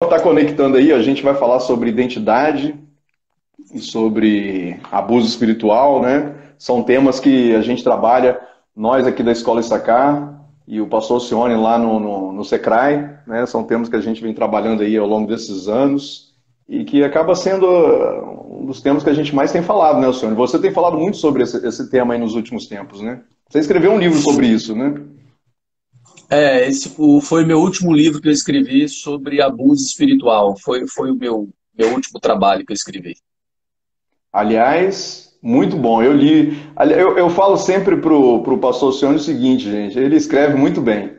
Está conectando aí, a gente vai falar sobre identidade e sobre abuso espiritual, né? São temas que a gente trabalha, nós aqui da Escola Issacar e o pastor Sione lá no Secrai, né? São temas que a gente vem trabalhando aí ao longo desses anos e que acaba sendo um dos temas que a gente mais tem falado, né, Sione? Você tem falado muito sobre esse tema aí nos últimos tempos, né? Você escreveu um livro sobre isso, né? Esse foi o meu último livro que eu escrevi sobre abuso espiritual. Foi o meu último trabalho que eu escrevi. Aliás, muito bom. Eu li. Eu falo sempre pro pastor Sione o seguinte, gente, ele escreve muito bem.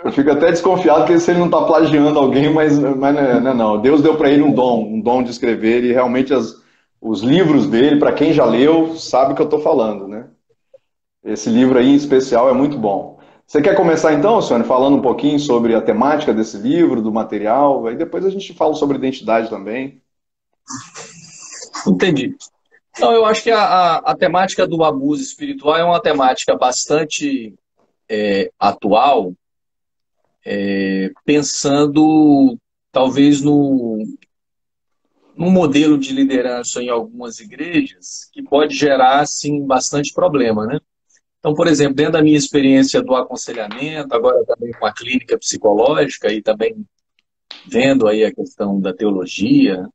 Eu fico até desconfiado que se ele não está plagiando alguém, mas não. Deus deu para ele um dom de escrever, e realmente os livros dele, para quem já leu, sabe o que eu estou falando, né? Esse livro aí em especial é muito bom. Você quer começar então, Sione, falando um pouquinho sobre a temática desse livro, do material? Aí depois a gente fala sobre identidade também. Entendi. Então, eu acho que a temática do abuso espiritual é uma temática bastante atual, pensando talvez num modelo de liderança em algumas igrejas que pode gerar, assim, bastante problema, né? Então, por exemplo, dentro da minha experiência do aconselhamento, agora também com a clínica psicológica e também vendo aí a questão da teologia,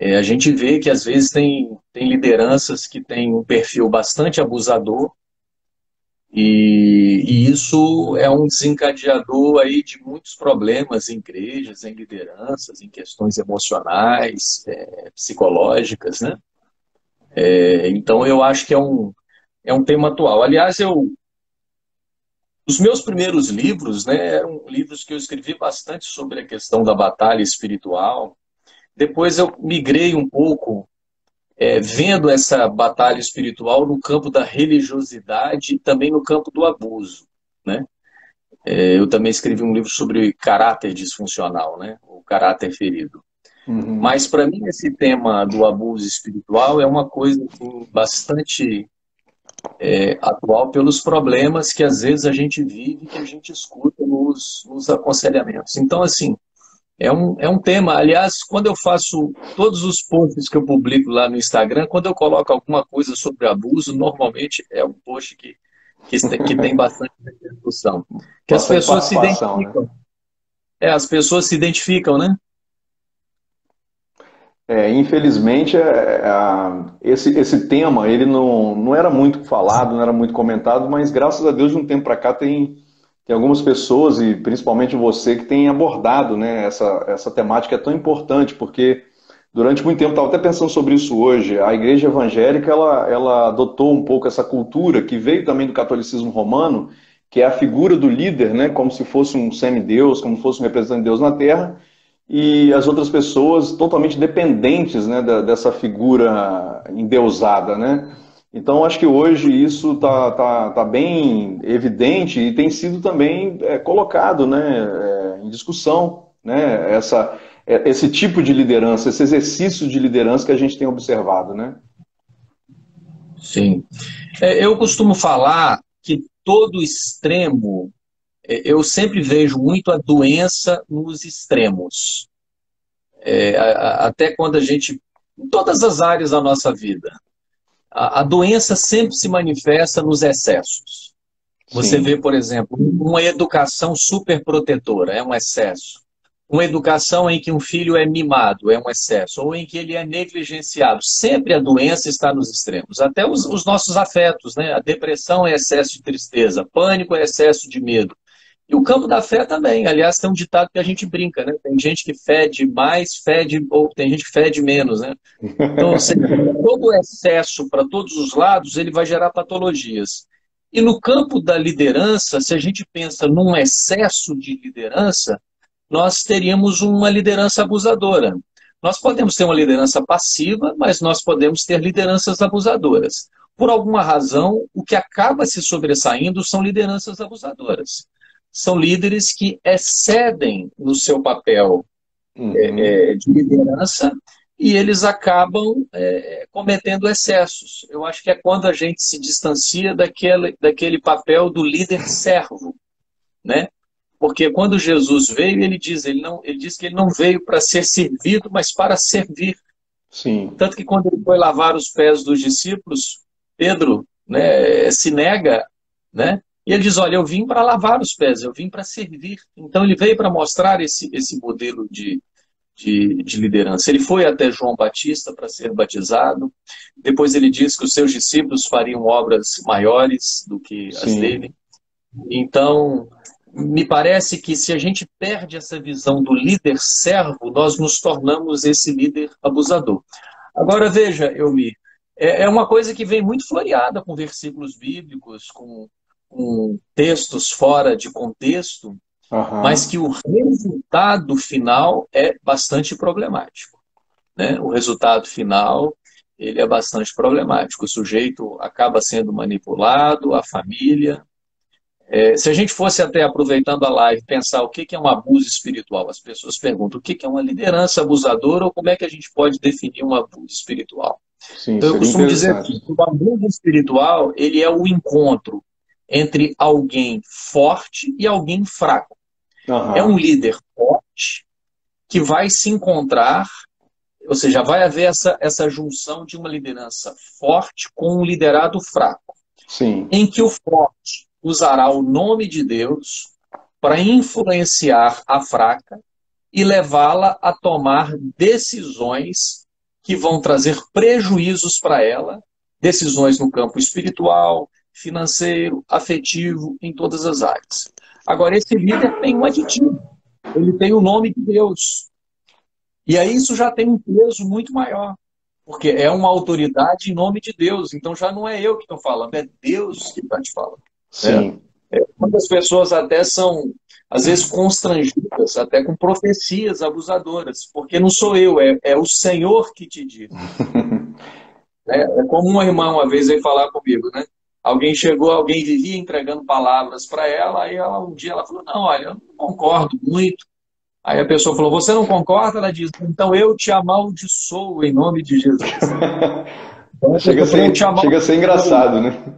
a gente vê que às vezes tem lideranças que têm um perfil bastante abusador e isso é um desencadeador aí de muitos problemas em igrejas, em lideranças, em questões emocionais, psicológicas, né? Então eu acho que é um tema atual. Aliás, os meus primeiros livros, né, eram livros que eu escrevi bastante sobre a questão da batalha espiritual. Depois eu migrei um pouco, vendo essa batalha espiritual no campo da religiosidade e também no campo do abuso, né? Eu também escrevi um livro sobre caráter disfuncional, né? O caráter ferido. Uhum. Mas para mim esse tema do abuso espiritual é uma coisa assim, bastante atual pelos problemas que às vezes a gente vive, que a gente escuta nos aconselhamentos. Então, assim, é um tema. Aliás, quando eu faço todos os posts que eu publico lá no Instagram, quando eu coloco alguma coisa sobre abuso, normalmente é um post que tem bastante discussão. Que as Bastante pessoas se participação, né? identificam. As pessoas se identificam, né? Infelizmente, esse tema ele não era muito falado, não era muito comentado, mas graças a Deus de um tempo para cá tem algumas pessoas, e principalmente você, que tem abordado, né, essa temática é tão importante, porque durante muito tempo, estava até pensando sobre isso hoje, a igreja evangélica ela adotou um pouco essa cultura que veio também do catolicismo romano, que é a figura do líder, né, como se fosse um semideus, como se fosse um representante de Deus na terra, e as outras pessoas totalmente dependentes, né, dessa figura endeusada, né? Então, acho que hoje isso tá bem evidente e tem sido também colocado, né, em discussão, né, esse tipo de liderança, esse exercício de liderança que a gente tem observado, né? Sim. Eu costumo falar que todo extremo, eu sempre vejo muito a doença nos extremos. Até quando a gente, em todas as áreas da nossa vida, a doença sempre se manifesta nos excessos. Você vê, Sim. por exemplo, uma educação superprotetora, é um excesso. Uma educação em que um filho é mimado, é um excesso. Ou em que ele é negligenciado. Sempre a doença está nos extremos. Até os nossos afetos, né? A depressão é excesso de tristeza, pânico é excesso de medo. E o campo da fé também. Aliás, tem um ditado que a gente brinca, né? Tem gente que fede mais, fede, ou tem gente que fede menos, né? Então, ou seja, todo excesso para todos os lados, ele vai gerar patologias. E no campo da liderança, se a gente pensa num excesso de liderança, nós teríamos uma liderança abusadora. Nós podemos ter uma liderança passiva, mas nós podemos ter lideranças abusadoras. Por alguma razão, o que acaba se sobressaindo são lideranças abusadoras. São líderes que excedem no seu papel Uhum. de liderança e eles acabam cometendo excessos. Eu acho que é quando a gente se distancia daquele papel do líder servo, né? Porque quando Jesus veio, ele diz que ele não veio para ser servido, mas para servir. Sim. Tanto que quando ele foi lavar os pés dos discípulos, Pedro, né, se nega, né? E ele diz, olha, eu vim para lavar os pés, eu vim para servir. Então ele veio para mostrar esse modelo de liderança. Ele foi até João Batista para ser batizado. Depois ele diz que os seus discípulos fariam obras maiores do que as Sim. dele. Então, me parece que se a gente perde essa visão do líder servo, nós nos tornamos esse líder abusador. Agora, veja, Elmir, é uma coisa que vem muito floreada com versículos bíblicos, com textos fora de contexto, mas Aham. que o resultado final é bastante problemático, né? O resultado final, ele é bastante problemático. O sujeito acaba sendo manipulado, a família. Se a gente fosse até, aproveitando a live, pensar o que é um abuso espiritual, as pessoas perguntam o que é uma liderança abusadora ou como é que a gente pode definir um abuso espiritual. Sim, Então, eu seria costumo dizer assim, interessante. que o abuso espiritual, ele é o encontro entre alguém forte e alguém fraco. É um Aham. líder forte que vai se encontrar, ou seja, vai haver essa junção de uma liderança forte com um liderado fraco, Sim. em que o forte usará o nome de Deus para influenciar a fraca e levá-la a tomar decisões que vão trazer prejuízos para ela, decisões no campo espiritual, financeiro, afetivo, em todas as áreas. Agora, esse líder tem um aditivo, ele tem o nome de Deus. E aí isso já tem um peso muito maior, porque é uma autoridade em nome de Deus. Então já não é eu que estou falando, é Deus que está te falando. Né? Sim. Muitas pessoas até são, às vezes, constrangidas, até com profecias abusadoras, porque não sou eu, é o Senhor que te diz. É como uma irmã uma vez veio falar comigo, né? Alguém vivia entregando palavras para ela, aí um dia ela falou, não, olha, eu não concordo muito. Aí a pessoa falou, você não concorda? Ela diz, então eu te amaldiçoo em nome de Jesus. Então a pessoa falou, eu te Chega a ser amaldiçoo. engraçado, né?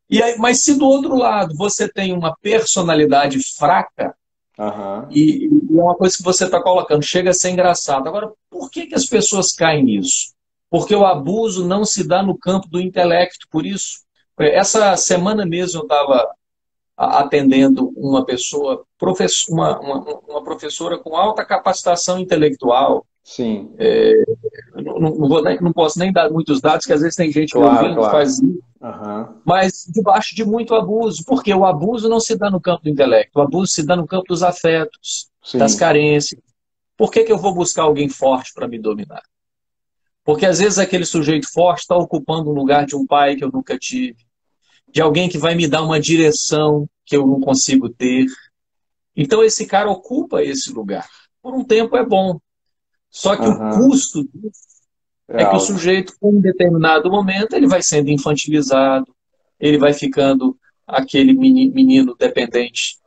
E aí, mas se do outro lado você tem uma personalidade fraca, Aham. e é uma coisa que você está colocando, chega a ser engraçado. Agora, por que as pessoas caem nisso? Porque o abuso não se dá no campo do intelecto, por isso. Essa semana mesmo eu estava atendendo uma pessoa, uma professora com alta capacitação intelectual. Sim. Não posso nem dar muitos dados, que às vezes tem gente me Claro, ouvindo, claro. faz isso, Aham. mas debaixo de muito abuso, porque o abuso não se dá no campo do intelecto, o abuso se dá no campo dos afetos, das Sim. carências. Por que eu vou buscar alguém forte para me dominar? Porque às vezes aquele sujeito forte está ocupando um lugar de um pai que eu nunca tive, de alguém que vai me dar uma direção que eu não consigo ter. Então esse cara ocupa esse lugar. Por um tempo é bom. Só que o Aham. custo disso É é que o alto. sujeito, em um determinado momento, ele vai sendo infantilizado, ele vai ficando aquele menino dependente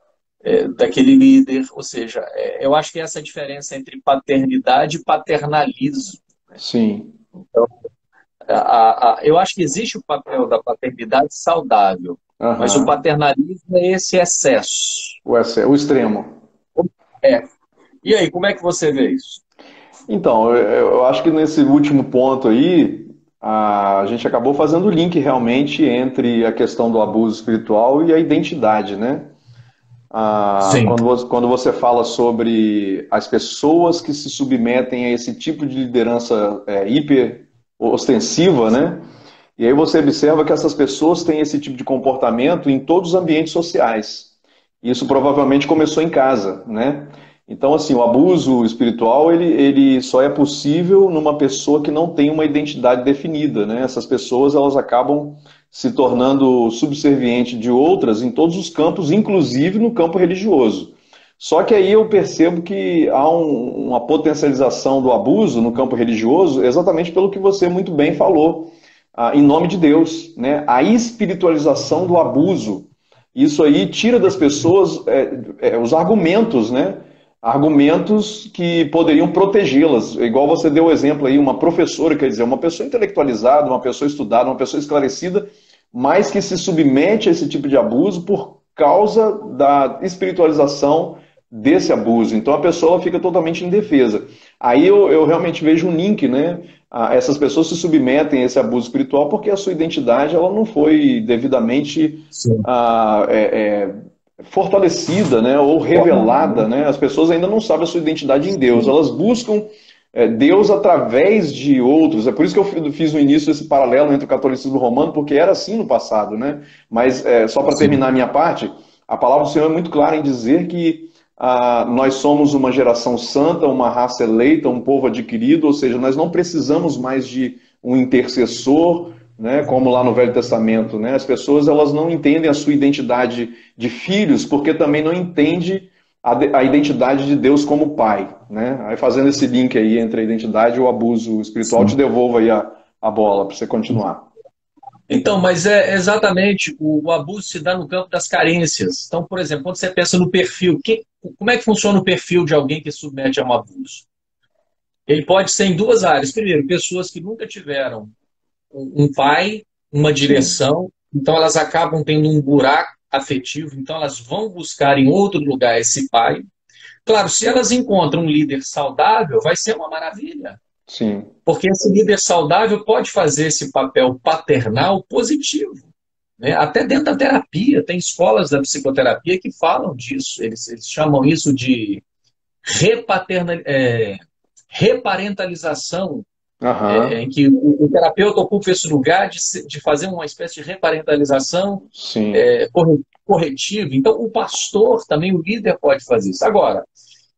daquele líder. Ou seja, eu acho que essa é a diferença entre paternidade e paternalismo. Sim. Eu acho que existe o papel da paternidade saudável, mas o Aham. paternalismo é esse excesso. O extremo. É. E aí, como é que você vê isso? Então, eu acho que nesse último ponto aí, a gente acabou fazendo o link realmente entre a questão do abuso espiritual e a identidade, né? Sim. Quando você fala sobre as pessoas que se submetem a esse tipo de liderança hiper ostensiva, né? E aí você observa que essas pessoas têm esse tipo de comportamento em todos os ambientes sociais. Isso provavelmente começou em casa, né? Então, assim, o abuso espiritual, ele só é possível numa pessoa que não tem uma identidade definida, né? Essas pessoas, elas acabam se tornando subservientes de outras em todos os campos, inclusive no campo religioso. Só que aí eu percebo que há uma potencialização do abuso no campo religioso, exatamente pelo que você muito bem falou, em nome de Deus, né? A espiritualização do abuso. Isso aí tira das pessoas os argumentos, né? Argumentos que poderiam protegê-las. Igual você deu o exemplo aí, uma professora, quer dizer, uma pessoa intelectualizada, uma pessoa estudada, uma pessoa esclarecida, mas que se submete a esse tipo de abuso por causa da espiritualização desse abuso. Então a pessoa ela fica totalmente indefesa. Aí eu realmente vejo um link, né? Essas pessoas se submetem a esse abuso espiritual porque a sua identidade ela não foi devidamente Sim. fortalecida, né? Ou revelada, né? As pessoas ainda não sabem a sua identidade em Deus. Elas buscam Deus através de outros. É por isso que eu fiz no início esse paralelo entre o catolicismo romano, porque era assim no passado, né? Mas só para terminar a minha parte, a palavra do Senhor é muito clara em dizer que nós somos uma geração santa, uma raça eleita, um povo adquirido, ou seja, nós não precisamos mais de um intercessor, né, como lá no Velho Testamento, né? As pessoas elas não entendem a sua identidade de filhos, porque também não entendem a identidade de Deus como pai, né? Aí fazendo esse link aí entre a identidade e o abuso espiritual, te Sim. devolvo aí a bola para você continuar. Então, mas é exatamente, o abuso se dá no campo das carências. Então, por exemplo, quando você pensa no perfil, como é que funciona o perfil de alguém que se submete a um abuso? Ele pode ser em duas áreas. Primeiro, pessoas que nunca tiveram um pai, uma Sim, direção, então elas acabam tendo um buraco afetivo, então elas vão buscar em outro lugar esse pai. Claro, se elas encontram um líder saudável, vai ser uma maravilha. sim, Porque esse líder saudável pode fazer esse papel paternal positivo, né? Até dentro da terapia, tem escolas da psicoterapia que falam disso. Eles chamam isso de reparentalização, em aham, que o terapeuta ocupa esse lugar de fazer uma espécie de reparentalização sim, corretiva. Então, o pastor, também o líder, pode fazer isso. Agora,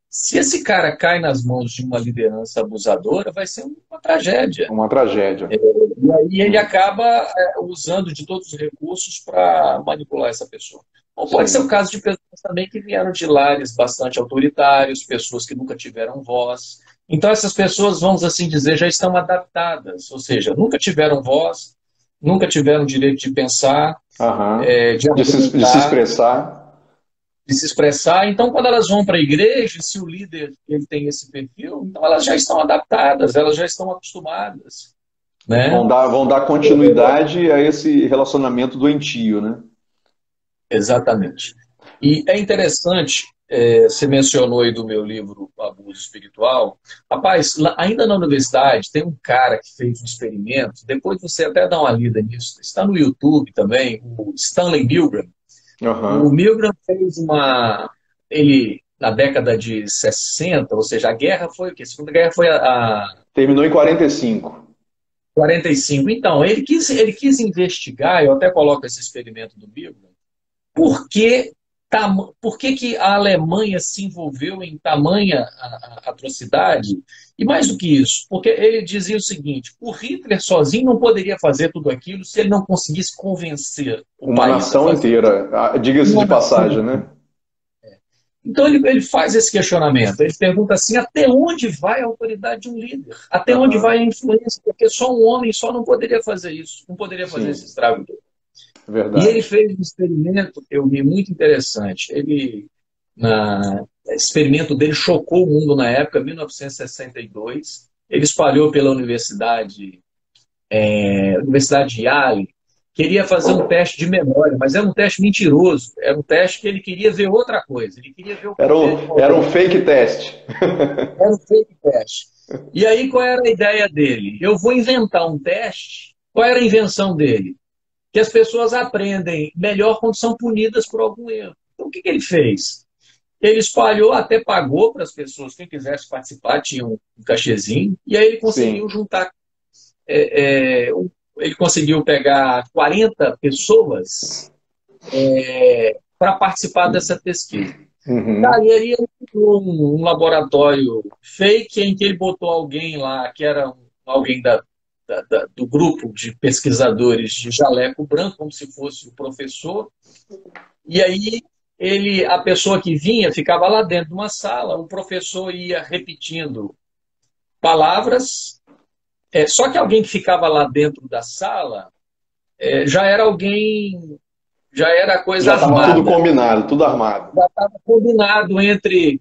se esse cara cai nas mãos de uma liderança abusadora, vai ser uma tragédia. uma tragédia. E aí ele Hum, acaba usando de todos os recursos para manipular essa pessoa. Ou pode ser o sim, caso de pessoas também que vieram de lares bastante autoritários, pessoas que nunca tiveram voz. Então essas pessoas, vamos assim dizer, já estão adaptadas, ou seja, nunca tiveram voz, nunca tiveram direito de pensar, aham, de de se argumentar, expressar, de se expressar. Então, quando elas vão para a igreja, se o líder ele tem esse perfil, então elas já estão adaptadas, elas já estão acostumadas, né? vão dar continuidade a esse relacionamento doentio, né? Exatamente. E é interessante, você mencionou aí do meu livro Abuso Espiritual. Rapaz, ainda na universidade, tem um cara que fez um experimento, depois você até dá uma lida nisso, está no YouTube também, o Stanley Milgram. O Aham. Milgram fez ele, na década de 60, ou seja, a guerra foi o quê? A Segunda Guerra foi a Terminou em 45. 45. Então, ele quis investigar, eu até coloco esse experimento do Milgram, por que, por que, que a Alemanha se envolveu em tamanha atrocidade? E mais do que isso, porque ele dizia o seguinte: o Hitler sozinho não poderia fazer tudo aquilo se ele não conseguisse convencer o Uma país a nação fazer. inteira, diga-se de Uma nação. passagem, né? Então ele faz esse questionamento. Ele pergunta assim: até onde vai a autoridade de um líder? Até onde vai Aham. a influência? Porque só um homem só não poderia fazer isso, não poderia fazer esse Sim, estrago. E ele verdade. fez um experimento, eu vi, muito interessante. O experimento dele chocou o mundo na época, 1962. Ele espalhou pela Universidade de Yale, queria fazer um teste de memória, mas era um teste mentiroso. Era um teste que ele queria ver outra coisa. Ele queria ver o poder de Era um mover. fake teste. Era um fake teste. E aí, qual era a ideia dele? Eu vou inventar um teste. Qual era a invenção dele? Que as pessoas aprendem melhor quando são punidas por algum erro. Então, o que ele fez? Ele espalhou, até pagou para as pessoas, quem quisesse participar, tinha um cachezinho, e aí ele conseguiu Sim. juntar, ele conseguiu pegar 40 pessoas para participar dessa pesquisa. Uhum. Daí ele criou um laboratório fake em que ele botou alguém lá, que era alguém do grupo de pesquisadores de jaleco branco, como se fosse o professor, e aí a pessoa que vinha ficava lá dentro de uma sala, o professor ia repetindo palavras, só que alguém que ficava lá dentro da sala já era alguém, já era coisa Já estava tudo armada, combinado, tudo armado. já estava combinado entre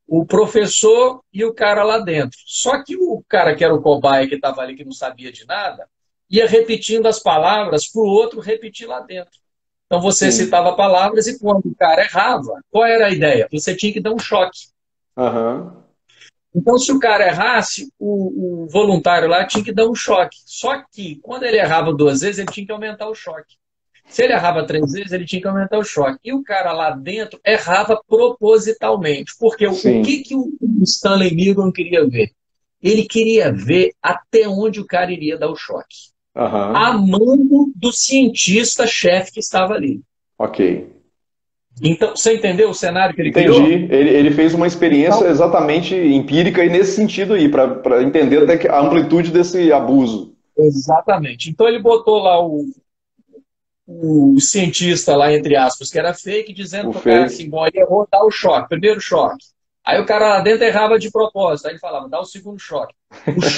o professor e o cara lá dentro. Só que o cara que era o cobaia, que estava ali, que não sabia de nada, ia repetindo as palavras para o outro repetir lá dentro. Então você sim. citava palavras e quando o cara errava, qual era a ideia? Você tinha que dar um choque. Aham. Então, se o cara errasse, o voluntário lá tinha que dar um choque. Só que, quando ele errava 2 vezes, ele tinha que aumentar o choque. Se ele errava 3 vezes, ele tinha que aumentar o choque. E o cara lá dentro errava propositalmente. Porque o que, Sim. que o Stanley Milgram queria ver? Ele queria ver até onde o cara iria dar o choque. A Aham. mando do cientista-chefe que estava ali. Ok. Então, você entendeu o cenário que ele Entendi. criou? Ele fez uma experiência Então, exatamente empírica e nesse sentido aí, para entender até a amplitude desse abuso. exatamente. Então ele botou lá o cientista lá, entre aspas, que era fake, dizendo O para o cara fake. assim, bom, ele errou, dá o choque, primeiro choque. Aí o cara lá dentro errava de propósito, aí ele falava, dá o segundo choque. Os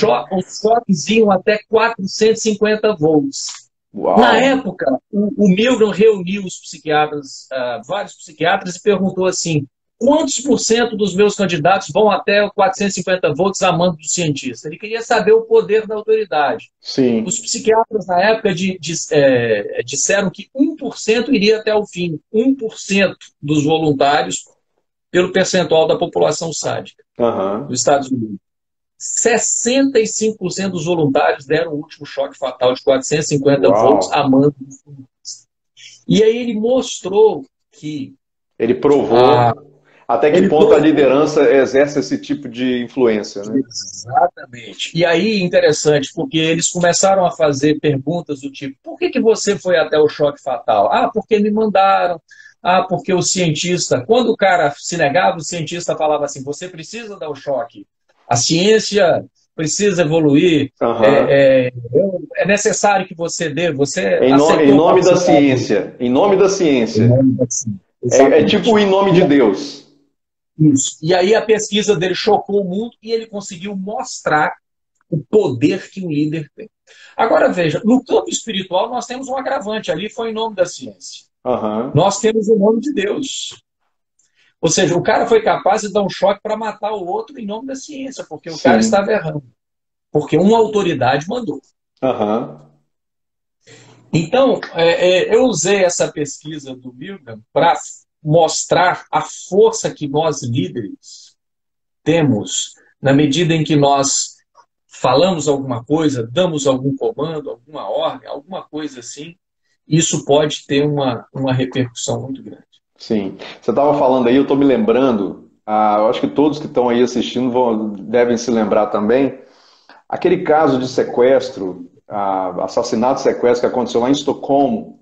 choques iam até 450 volts. Na Uau. época, o Milgram reuniu os psiquiatras, vários psiquiatras, e perguntou assim, quantos por cento dos meus candidatos vão até 450 volts a mando do cientista? Ele queria saber o poder da autoridade. Os Sim. psiquiatras, na época, disseram que 1% iria até o fim. 1% dos voluntários pelo percentual da população sádica Aham. dos Estados Unidos. 65% dos voluntários deram o último choque fatal de 450 volts a Uau. mando. E aí ele mostrou que Ele ah, provou até que ele ponto a provou. liderança exerce esse tipo de influência, né? Exatamente. E aí, interessante, porque eles começaram a fazer perguntas do tipo: por que você foi até o choque fatal? Ah, porque me mandaram. Ah, porque o cientista. Quando o cara se negava, o cientista falava assim: você precisa dar o choque. A ciência precisa evoluir. Aham. É necessário que você dê. Você Em aceitou nome da participar do. ciência. Em nome da Em ciência. nome da ciência. É tipo Exatamente. em nome de Deus. Isso. E aí a pesquisa dele chocou o mundo e ele conseguiu mostrar o poder que um líder tem. Agora veja, no campo espiritual nós temos um agravante ali, foi em nome da ciência. Aham. Nós temos o nome de Deus. Ou seja, o cara foi capaz de dar um choque para matar o outro em nome da ciência, porque o cara estava Sim. errando. Porque uma autoridade mandou. Aham. Então, eu usei essa pesquisa do Milgram para mostrar a força que nós líderes temos na medida em que nós falamos alguma coisa, damos algum comando, alguma ordem, alguma coisa assim, isso pode ter uma repercussão muito grande. Sim. Você estava falando aí, eu estou me lembrando, eu acho que todos que estão aí assistindo devem se lembrar também, aquele caso de sequestro, assassinato e sequestro que aconteceu lá em Estocolmo,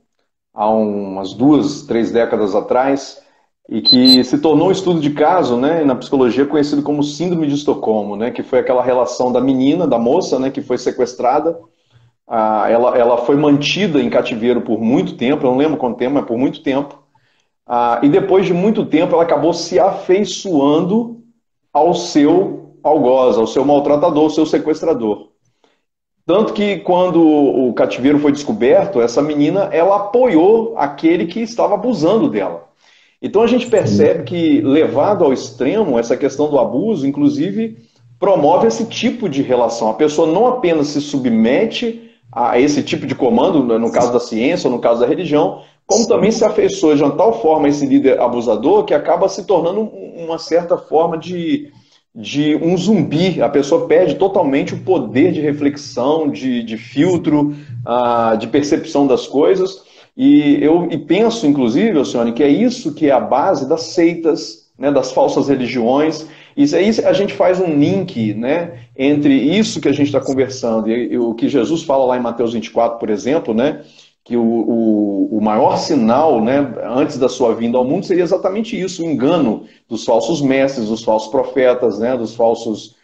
há umas 2, 3 décadas atrás, e que se tornou um estudo de caso, né, na psicologia conhecido como Síndrome de Estocolmo, né, que foi aquela relação da menina, da moça, né, que foi sequestrada. Ela foi mantida em cativeiro por muito tempo, eu não lembro quanto tempo, mas por muito tempo. E depois de muito tempo, ela acabou se afeiçoando ao seu algoz, ao seu maltratador, ao seu sequestrador. Tanto que quando o cativeiro foi descoberto, essa menina ela apoiou aquele que estava abusando dela. Então a gente percebe que, levado ao extremo, essa questão do abuso, inclusive, promove esse tipo de relação. A pessoa não apenas se submete a esse tipo de comando, no caso da ciência ou no caso da religião, como também se afeiçoa de uma tal forma a esse líder abusador que acaba se tornando uma certa forma de um zumbi. A pessoa perde totalmente o poder de reflexão, de filtro, de percepção das coisas. E penso, inclusive, Alcione, que é isso que é a base das seitas, né, das falsas religiões. Isso aí a gente faz um link, né, entre isso que a gente está conversando e o que Jesus fala lá em Mateus 24, por exemplo, né, que o maior sinal, né, antes da sua vinda ao mundo seria exatamente isso, o engano dos falsos mestres, dos falsos profetas, né, dos falsos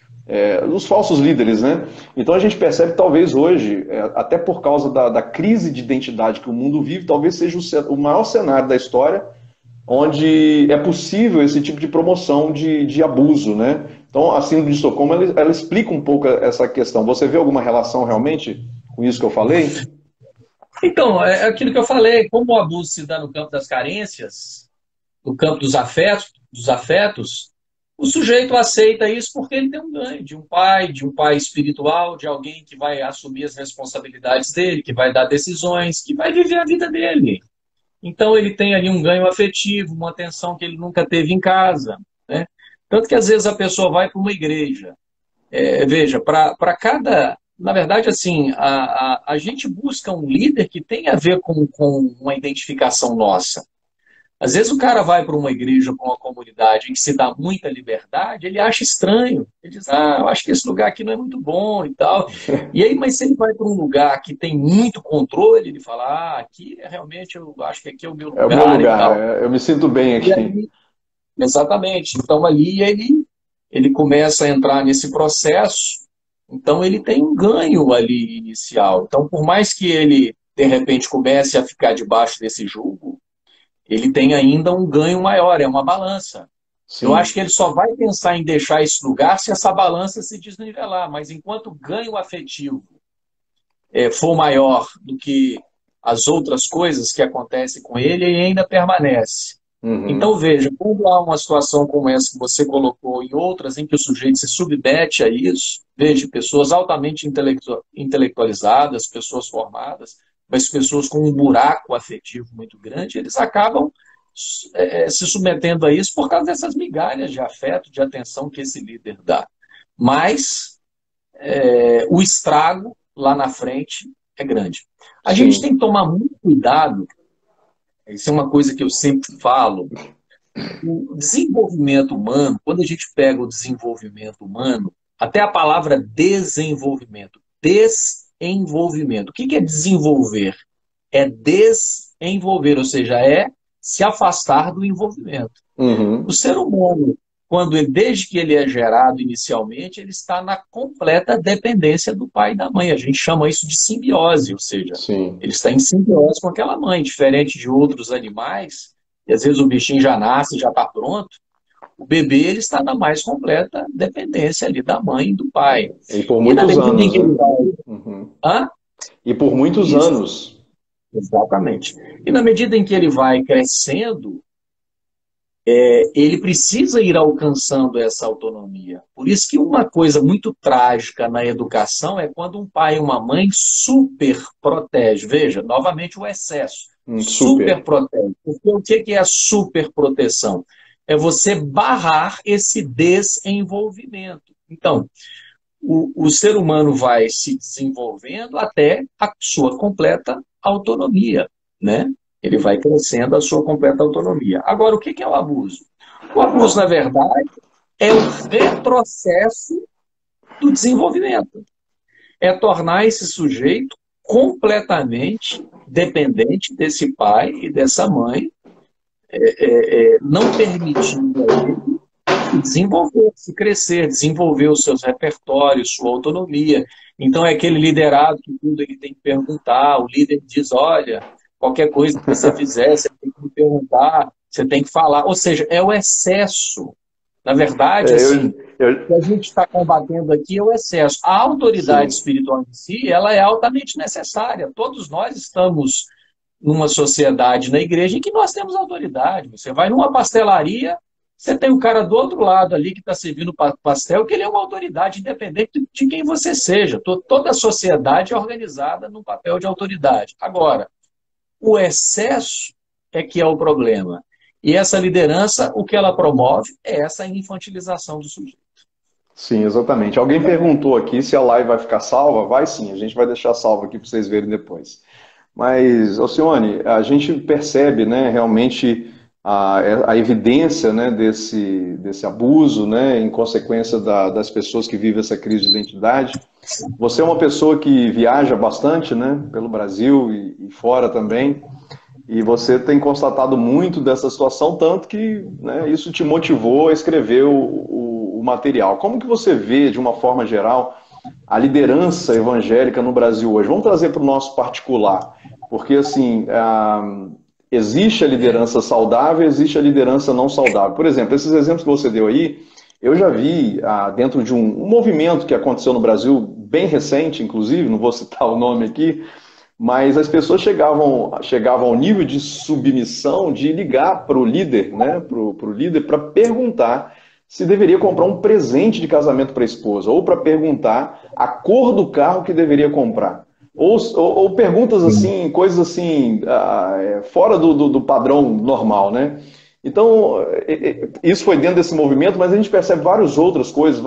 líderes, né? Então a gente percebe que talvez hoje, até por causa da crise de identidade que o mundo vive, talvez seja o maior cenário da história onde é possível esse tipo de promoção de abuso, né? Então a Síndrome de Estocolmo, ela explica um pouco essa questão. Você vê alguma relação realmente com isso que eu falei? Então, é aquilo que eu falei, como o abuso se dá no campo das carências, no campo dos afetos, o sujeito aceita isso porque ele tem um ganho de um pai espiritual, de alguém que vai assumir as responsabilidades dele, que vai dar decisões, que vai viver a vida dele. Então ele tem ali um ganho afetivo, uma atenção que ele nunca teve em casa, né? Tanto que às vezes a pessoa vai para uma igreja. Veja, para cada. Na verdade, assim, a gente busca um líder que tenha a ver com uma identificação nossa. Às vezes o cara vai para uma igreja, para uma comunidade em que se dá muita liberdade, ele acha estranho. Ele diz, eu acho que esse lugar aqui não é muito bom e tal. E aí, mas se ele vai para um lugar que tem muito controle, ele fala, aqui realmente eu acho que aqui é o meu É o meu lugar e lugar, tal. eu me sinto bem E aqui. aí, exatamente. Então ali ele começa a entrar nesse processo, então ele tem um ganho ali inicial. Então, por mais que ele, de repente, comece a ficar debaixo desse jugo, ele tem ainda um ganho maior, é uma balança. Eu acho Sim, que ele só vai pensar em deixar esse lugar se essa balança se desnivelar, mas enquanto o ganho afetivo for maior do que as outras coisas que acontecem com ele, ele ainda permanece. uhum. Então, veja, quando há uma situação como essa que você colocou e outras em que o sujeito se submete a isso, veja, pessoas altamente intelectualizadas, pessoas formadas, mas pessoas com um buraco afetivo muito grande, eles acabam se submetendo a isso por causa dessas migalhas de afeto, de atenção que esse líder dá. Mas o estrago lá na frente é grande. A gente tem Sim. que tomar muito cuidado, isso é uma coisa que eu sempre falo, o desenvolvimento humano, quando a gente pega o desenvolvimento humano, até a palavra desenvolvimento, desenvolvimento. O que é desenvolver? É desenvolver, ou seja, é se afastar do envolvimento. O Uhum. ser humano, desde que ele é gerado inicialmente, ele está na completa dependência do pai e da mãe. A gente chama isso de simbiose, ou seja, Sim. ele está em simbiose com aquela mãe, diferente de outros animais, e às vezes o bichinho já nasce, já está pronto. O bebê ele está na mais completa dependência ali da mãe e do pai. E por E na muitos medida em anos, que ele né? vai. Uhum. Hã? E por muitos Isso, anos. exatamente. E na medida em que ele vai crescendo, ele precisa ir alcançando essa autonomia. Por isso que uma coisa muito trágica na educação é quando um pai e uma mãe super protege. Veja, novamente o excesso. Super Super. protege. Porque o que é a super proteção? É você barrar esse desenvolvimento. Então, o ser humano vai se desenvolvendo até a sua completa autonomia, né? Ele vai crescendo a sua completa autonomia. Agora, o que é o abuso? O abuso, na verdade, é o retrocesso do desenvolvimento. É tornar esse sujeito completamente dependente desse pai e dessa mãe, não permitindo a ele desenvolver, se crescer, desenvolver os seus repertórios, sua autonomia. Então é aquele liderado que tudo ele tem que perguntar, o líder diz, olha, qualquer coisa que você fizer, você tem que me perguntar, você tem que falar. Ou seja, é o excesso. Na verdade, É, assim, o que a gente está combatendo aqui é o excesso. A autoridade sim. espiritual em si, ela é altamente necessária. Todos nós estamos numa sociedade, na igreja, em que nós temos autoridade. Você vai numa pastelaria, você tem o cara do outro lado ali que está servindo pastel, que ele é uma autoridade independente de quem você seja. Toda a sociedade é organizada num papel de autoridade. Agora, o excesso é que é o problema. E essa liderança, o que ela promove é essa infantilização do sujeito. Sim, exatamente. Alguém perguntou aqui se a live vai ficar salva. Vai sim, a gente vai deixar salva aqui para vocês verem depois. Mas, Alcione, a gente percebe, né, realmente a evidência, né, desse abuso, né, em consequência das pessoas que vivem essa crise de identidade. Você é uma pessoa que viaja bastante, né, pelo Brasil e fora também, e você tem constatado muito dessa situação, tanto que, né, isso te motivou a escrever o material. Como que você vê, de uma forma geral, a liderança evangélica no Brasil hoje? Vamos trazer para o nosso particular, porque assim, existe a liderança saudável, existe a liderança não saudável. Por exemplo, esses exemplos que você deu aí, eu já vi dentro de um movimento que aconteceu no Brasil, bem recente, inclusive, não vou citar o nome aqui, mas as pessoas chegavam ao nível de submissão de ligar para o líder, né, para o líder, para perguntar se deveria comprar um presente de casamento para a esposa, ou para perguntar a cor do carro que deveria comprar. Ou perguntas assim, coisas assim, fora do padrão normal, né? Então, isso foi dentro desse movimento, mas a gente percebe várias outras coisas,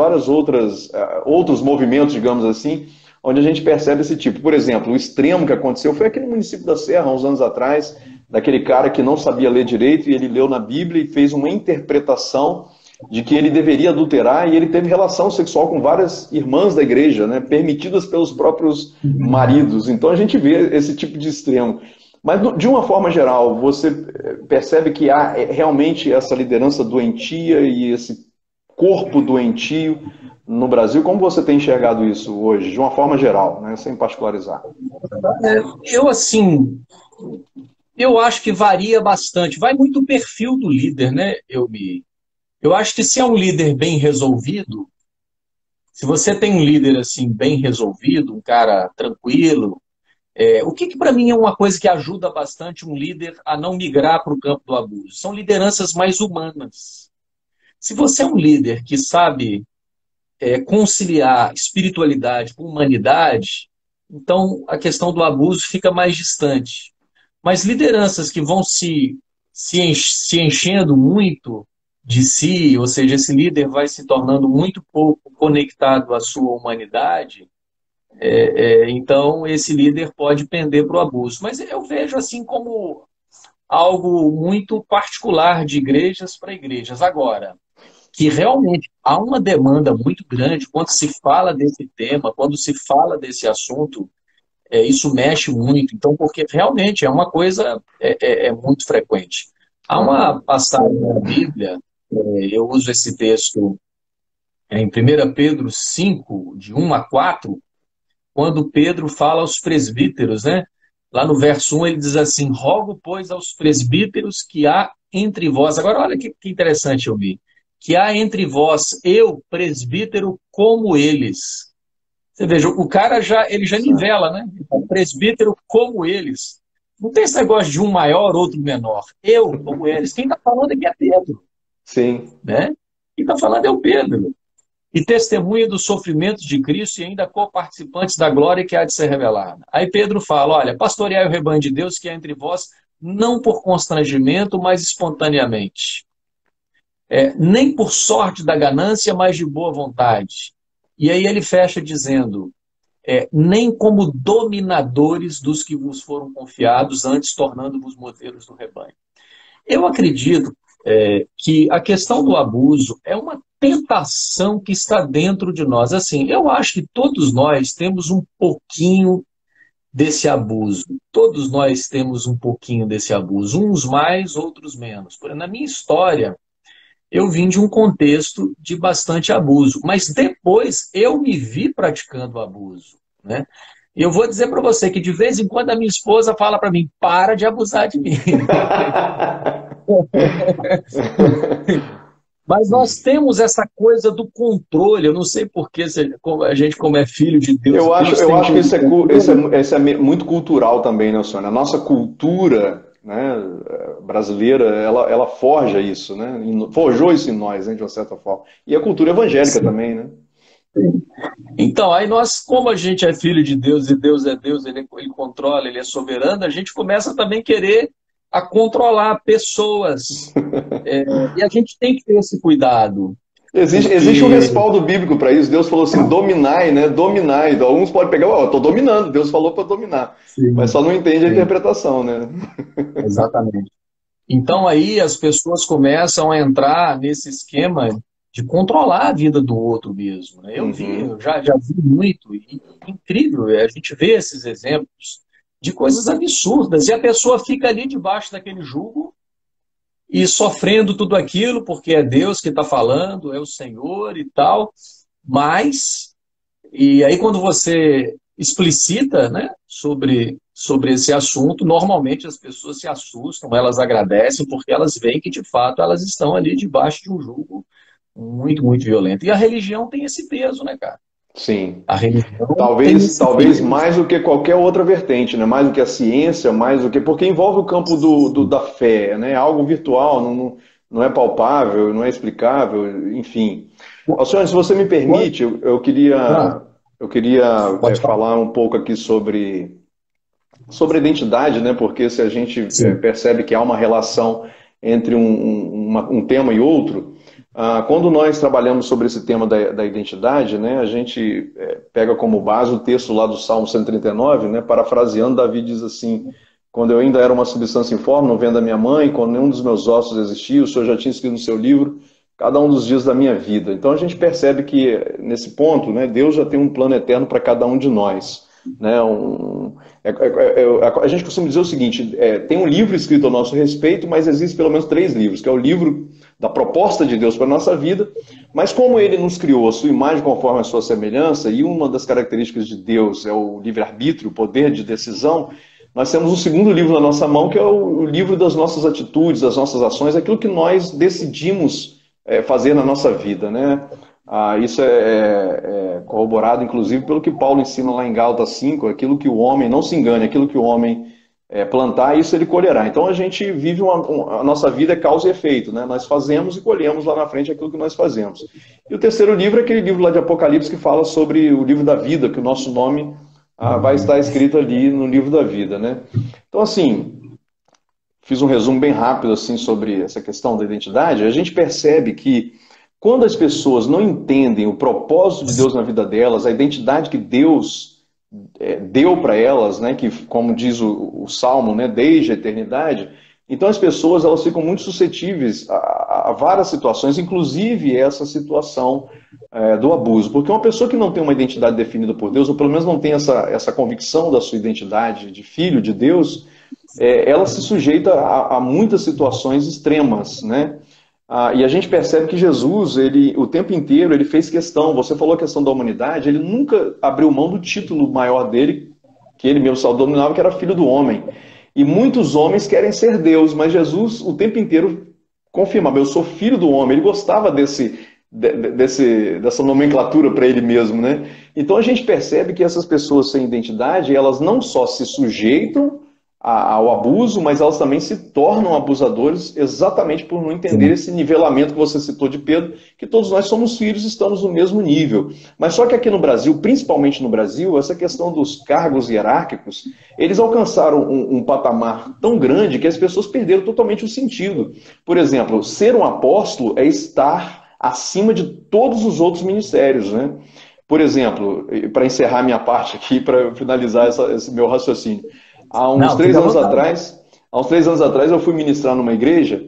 outros movimentos, digamos assim, onde a gente percebe esse tipo. Por exemplo, o extremo que aconteceu foi aqui no município da Serra, uns anos atrás, daquele cara que não sabia ler direito e ele leu na Bíblia e fez uma interpretação de que ele deveria adulterar e ele teve relação sexual com várias irmãs da igreja, né, permitidas pelos próprios maridos. Então a gente vê esse tipo de extremo. Mas de uma forma geral, você percebe que há realmente essa liderança doentia e esse corpo doentio no Brasil? Como você tem enxergado isso hoje, de uma forma geral, né, sem particularizar? Assim, eu acho que varia bastante. Vai muito o perfil do líder, né, Eu acho que se é um líder bem resolvido, se você tem um líder assim bem resolvido, um cara tranquilo, o que para mim é uma coisa que ajuda bastante um líder a não migrar para o campo do abuso? São lideranças mais humanas. Se você é um líder que sabe conciliar espiritualidade com humanidade, então a questão do abuso fica mais distante. Mas lideranças que vão se enchendo muito de si, ou seja, esse líder vai se tornando muito pouco conectado à sua humanidade, então esse líder pode pender para o abuso. Mas eu vejo assim como algo muito particular de igrejas para igrejas. Agora, que realmente há uma demanda muito grande quando se fala desse tema, quando se fala desse assunto, isso mexe muito. Então, porque realmente é uma coisa muito frequente. Há uma passagem na Bíblia, eu uso esse texto em 1 Pedro 5, de 1 a 4, quando Pedro fala aos presbíteros, né? Lá no verso 1 ele diz assim: rogo, pois, aos presbíteros que há entre vós. Agora, olha que interessante eu vi. Que há entre vós, eu, presbítero, como eles. Você veja, o cara ele já nivela, né? Presbítero como eles. Não tem esse negócio de um maior, outro menor. Eu como eles. Quem está falando aqui é Pedro. Sim. Né? Quem está falando é o Pedro. E testemunha dos sofrimentos de Cristo e ainda co-participantes da glória que há de ser revelada. Aí Pedro fala, olha, pastoreai o rebanho de Deus que é entre vós, não por constrangimento, mas espontaneamente. Nem por sorte da ganância, mas de boa vontade. E aí ele fecha dizendo, nem como dominadores dos que vos foram confiados, antes tornando-vos modelos do rebanho. Eu acredito que a questão do abuso é uma tentação que está dentro de nós. Assim, eu acho que todos nós temos um pouquinho desse abuso. Todos nós temos um pouquinho desse abuso, uns mais, outros menos. Na minha história, eu vim de um contexto de bastante abuso, mas depois eu me vi praticando abuso, né? Eu vou dizer para você que de vez em quando a minha esposa fala para mim, para de abusar de mim. Mas nós temos essa coisa do controle. Eu não sei porque a gente, como é filho de Deus... Eu acho que isso é muito cultural também, né, Sônia? A nossa cultura, né, brasileira, ela forja isso, né? Forjou isso em nós, né, de uma certa forma. E a cultura evangélica Sim. também, né? Então, aí nós, como a gente é filho de Deus e Deus é Deus, ele controla, ele é soberano, a gente começa também a querer a controlar pessoas. E a gente tem que ter esse cuidado. Existe um respaldo bíblico para isso. Deus falou assim, dominai, né? Dominai. Então, alguns podem pegar, eu estou dominando, Deus falou para dominar. Sim. Mas só não entende a interpretação, né? Exatamente. Então aí as pessoas começam a entrar nesse esquema de controlar a vida do outro mesmo. Né? Eu já vi muito, e incrível, a gente vê esses exemplos de coisas absurdas, e a pessoa fica ali debaixo daquele jugo e sofrendo tudo aquilo, porque é Deus que está falando, é o Senhor e tal, mas, e aí quando você explicita, né, sobre esse assunto, normalmente as pessoas se assustam, elas agradecem, porque elas veem que de fato elas estão ali debaixo de um jugo muito, muito violento. E a religião tem esse peso, né, cara? Sim. A religião talvez mais do que qualquer outra vertente, né? Mais do que a ciência, mais do que... Porque envolve o campo da fé, né? Algo virtual, não é palpável, não é explicável, enfim. Alcione, se você me permite, eu queria Eu queria Pode falar. falar um pouco aqui sobre identidade, né? Porque se a gente Sim. percebe que há uma relação entre um tema e outro, quando nós trabalhamos sobre esse tema da identidade, né, a gente pega como base o texto lá do Salmo 139, né? Parafraseando, Davi diz assim: quando eu ainda era uma substância informe, não vendo a minha mãe, quando nenhum dos meus ossos existia, o Senhor já tinha escrito no seu livro cada um dos dias da minha vida. Então a gente percebe que nesse ponto, né, Deus já tem um plano eterno para cada um de nós, né? A gente costuma dizer o seguinte: tem um livro escrito a nosso respeito, mas existem pelo menos três livros, que é o livro da proposta de Deus para a nossa vida, mas como ele nos criou a sua imagem conforme a sua semelhança, e uma das características de Deus é o livre-arbítrio, o poder de decisão, nós temos um segundo livro na nossa mão, que é o livro das nossas atitudes, das nossas ações, aquilo que nós decidimos fazer na nossa vida, né? Isso é corroborado, inclusive, pelo que Paulo ensina lá em Gálatas 5, aquilo que o homem, não se engane, aquilo que o homem plantar, isso ele colherá. Então a gente vive a nossa vida é causa e efeito, né? Nós fazemos e colhemos lá na frente aquilo que nós fazemos. E o terceiro livro é aquele livro lá de Apocalipse que fala sobre o livro da vida, que o nosso nome vai estar escrito ali no livro da vida, né? Então, assim, fiz um resumo bem rápido assim sobre essa questão da identidade. A gente percebe que quando as pessoas não entendem o propósito de Deus na vida delas, a identidade que Deus deu para elas, né, que como diz o Salmo, né, desde a eternidade, então as pessoas elas ficam muito suscetíveis a várias situações, inclusive essa situação do abuso, porque uma pessoa que não tem uma identidade definida por Deus, ou pelo menos não tem essa convicção da sua identidade de filho de Deus, ela se sujeita a muitas situações extremas, né? E a gente percebe que Jesus, ele, o tempo inteiro, ele fez questão, você falou a questão da humanidade, ele nunca abriu mão do título maior dele, que ele mesmo autodominava, que era filho do homem. E muitos homens querem ser Deus, mas Jesus o tempo inteiro confirmava: eu sou filho do homem. Ele gostava dessa nomenclatura para ele mesmo, né? Então a gente percebe que essas pessoas sem identidade, elas não só se sujeitam ao abuso, mas elas também se tornam abusadores exatamente por não entender Sim. esse nivelamento que você citou de Pedro, que todos nós somos filhos e estamos no mesmo nível. Mas só que aqui no Brasil, principalmente no Brasil, essa questão dos cargos hierárquicos, eles alcançaram um patamar tão grande que as pessoas perderam totalmente o sentido. Por exemplo, ser um apóstolo é estar acima de todos os outros ministérios, né? Por exemplo, para encerrar minha parte aqui, para finalizar esse meu raciocínio, há uns Não, três fica à anos vontade. atrás, eu fui ministrar numa igreja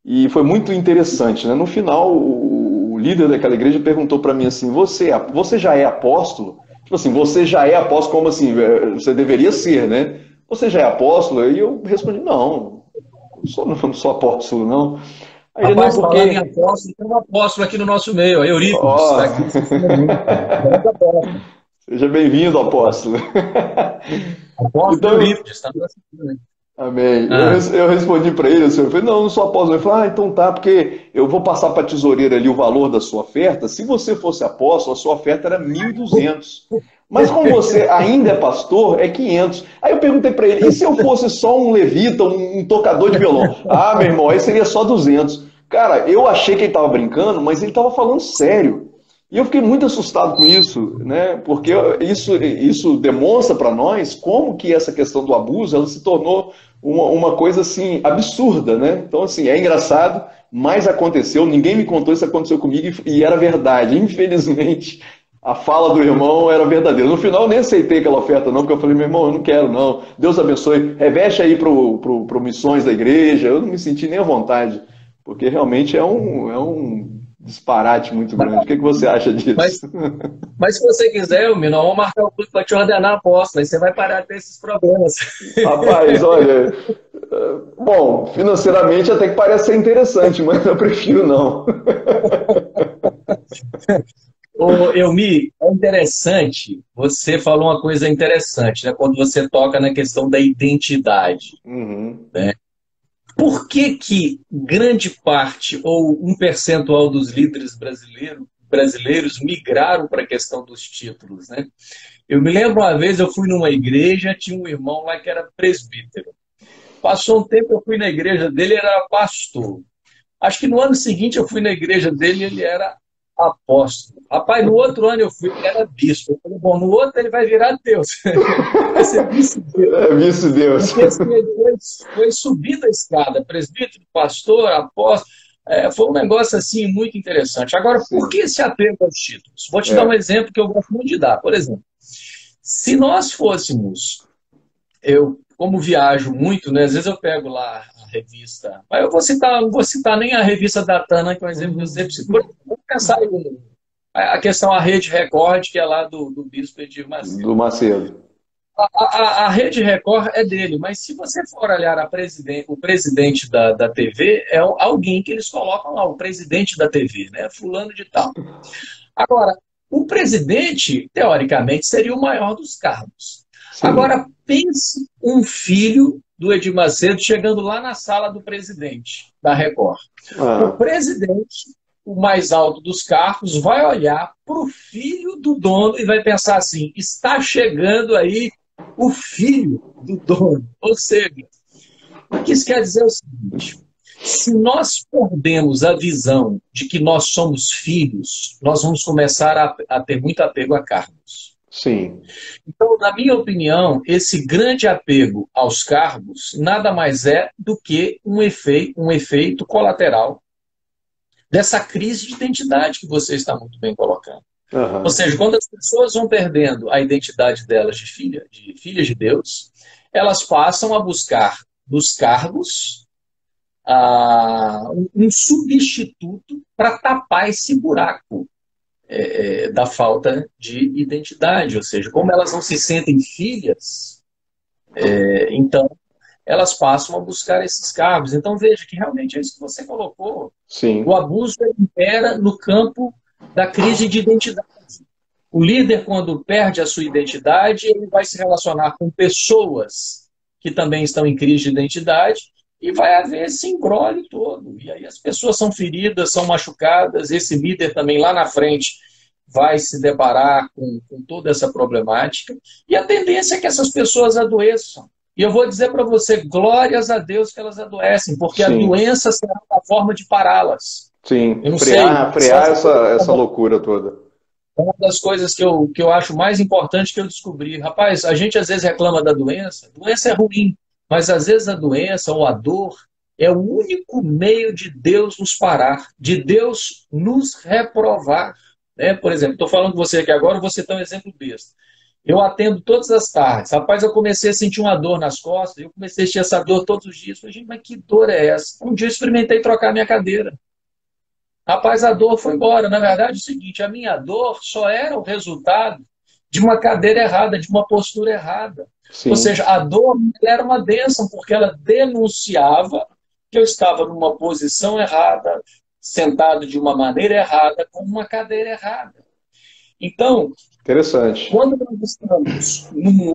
e foi muito interessante, né? No final, o líder daquela igreja perguntou para mim assim: você já é apóstolo? Tipo assim, você já é apóstolo? Como assim? Você deveria ser, né? Você já é apóstolo? E eu respondi: não, não sou apóstolo, não. Aí ele: não, Rapaz, falando em porque. apóstolo, tem um apóstolo aqui no nosso meio, a Eurípides, está Ó, aqui assistindo a gente. Grande apóstolo. seja bem-vindo, apóstolo. Apóstolo Então, Eurípides, está nos assistindo, hein? amém. Ah, Eu respondi para ele assim, eu falei: não, não sou apóstolo. Ele falou: então tá, porque eu vou passar para a tesoureira ali o valor da sua oferta. Se você fosse apóstolo, a sua oferta era 1.200. Mas como você ainda é pastor, é 500. Aí eu perguntei para ele: e se eu fosse só um levita, um tocador de violão? Ah, meu irmão, aí seria só 200. Cara, eu achei que ele estava brincando, mas ele estava falando sério. E eu fiquei muito assustado com isso, né? Porque isso demonstra para nós como que essa questão do abuso ela se tornou uma coisa assim absurda, né? Então assim é engraçado, mas aconteceu. Ninguém me contou isso, aconteceu comigo e era verdade. Infelizmente a fala do irmão era verdadeira. No final eu nem aceitei aquela oferta não, porque eu falei: meu irmão, eu não quero não. Deus abençoe. Reveste aí pro missões da igreja. Eu não me senti nem à vontade, porque realmente é um disparate muito grande. O que você acha mas, disso? mas se você quiser, nós vamos marcar o culto para te ordenar apóstolo, aí você vai parar de ter esses problemas. Rapaz, olha, bom, financeiramente até que parece ser interessante, mas eu prefiro não. Ô, Elmi, é interessante, você falou uma coisa interessante, né, quando você toca na questão da identidade. Uhum, Por que que grande parte ou um percentual dos líderes brasileiros migraram para a questão dos títulos, né? Eu me lembro uma vez, eu fui numa igreja, tinha um irmão lá que era presbítero. Passou um tempo, eu fui na igreja dele, ele era pastor. Acho que no ano seguinte eu fui na igreja dele, ele era apóstolo. Rapaz, no outro ano eu fui, ele era bispo. Eu falei, bom, no outro ele vai virar Deus. Vai ser vice-Deus. É vice-Deus. Porque assim, ele foi subindo a escada, presbítero, pastor, apóstolo. Foi um negócio assim muito interessante. Agora, por que esse apego aos títulos? Vou te dar um exemplo que eu gosto muito de dar. Por exemplo, se nós fôssemos, eu, como viajo muito, né, às vezes eu pego lá a revista, mas não vou citar nem a revista da Tana, que é um exemplo que eu sempre cito. Vamos pensar em a questão, a Rede Record, que é lá do Bispo Edir Macedo. Do Macedo. A Rede Record é dele, mas se você for olhar o presidente da TV, é alguém que eles colocam lá, o presidente da TV, né? Fulano de tal. Agora, o presidente, teoricamente, seria o maior dos cargos. Sim. Agora, pense um filho do Edir Macedo chegando lá na sala do presidente da Record. O presidente, o mais alto dos cargos, vai olhar para o filho do dono e vai pensar assim, está chegando aí o filho do dono. Ou seja, o que isso quer dizer é o seguinte, se nós perdemos a visão de que nós somos filhos, nós vamos começar a ter muito apego a cargos. Sim. Então, na minha opinião, esse grande apego aos cargos nada mais é do que um efeito colateral dessa crise de identidade que você está muito bem colocando. Uhum. Ou seja, quando as pessoas vão perdendo a identidade delas de filhas de Deus, elas passam a buscar nos cargos um substituto para tapar esse buraco da falta de identidade. Ou seja, como elas não se sentem filhas, então elas passam a buscar esses cargos. Então veja que realmente é isso que você colocou. Sim. O abuso impera no campo da crise de identidade. O líder, quando perde a sua identidade, ele vai se relacionar com pessoas que também estão em crise de identidade e vai haver esse imbróglio todo. E aí as pessoas são feridas, são machucadas, esse líder também lá na frente vai se deparar com toda essa problemática e a tendência é que essas pessoas adoeçam. E eu vou dizer para você, glórias a Deus que elas adoecem, porque Sim. A doença será uma forma de pará-las. Sim, frear essa loucura toda. Uma das coisas que eu acho mais importante que eu descobri, rapaz, a gente às vezes reclama da doença, doença é ruim, mas às vezes a doença ou a dor é o único meio de Deus nos parar, de Deus nos reprovar. Né? Por exemplo, estou falando com você aqui agora, vou citar um exemplo besta. Eu atendo todas as tardes. Rapaz, eu comecei a sentir uma dor nas costas, eu comecei a sentir essa dor todos os dias. Falei, gente, mas que dor é essa? Um dia eu experimentei trocar minha cadeira. Rapaz, a dor foi embora. Na verdade, é o seguinte, a minha dor só era o resultado de uma cadeira errada, de uma postura errada. Sim. Ou seja, a dor era uma bênção, porque ela denunciava que eu estava numa posição errada, sentado de uma maneira errada, com uma cadeira errada. Então, interessante. Quando nós estamos num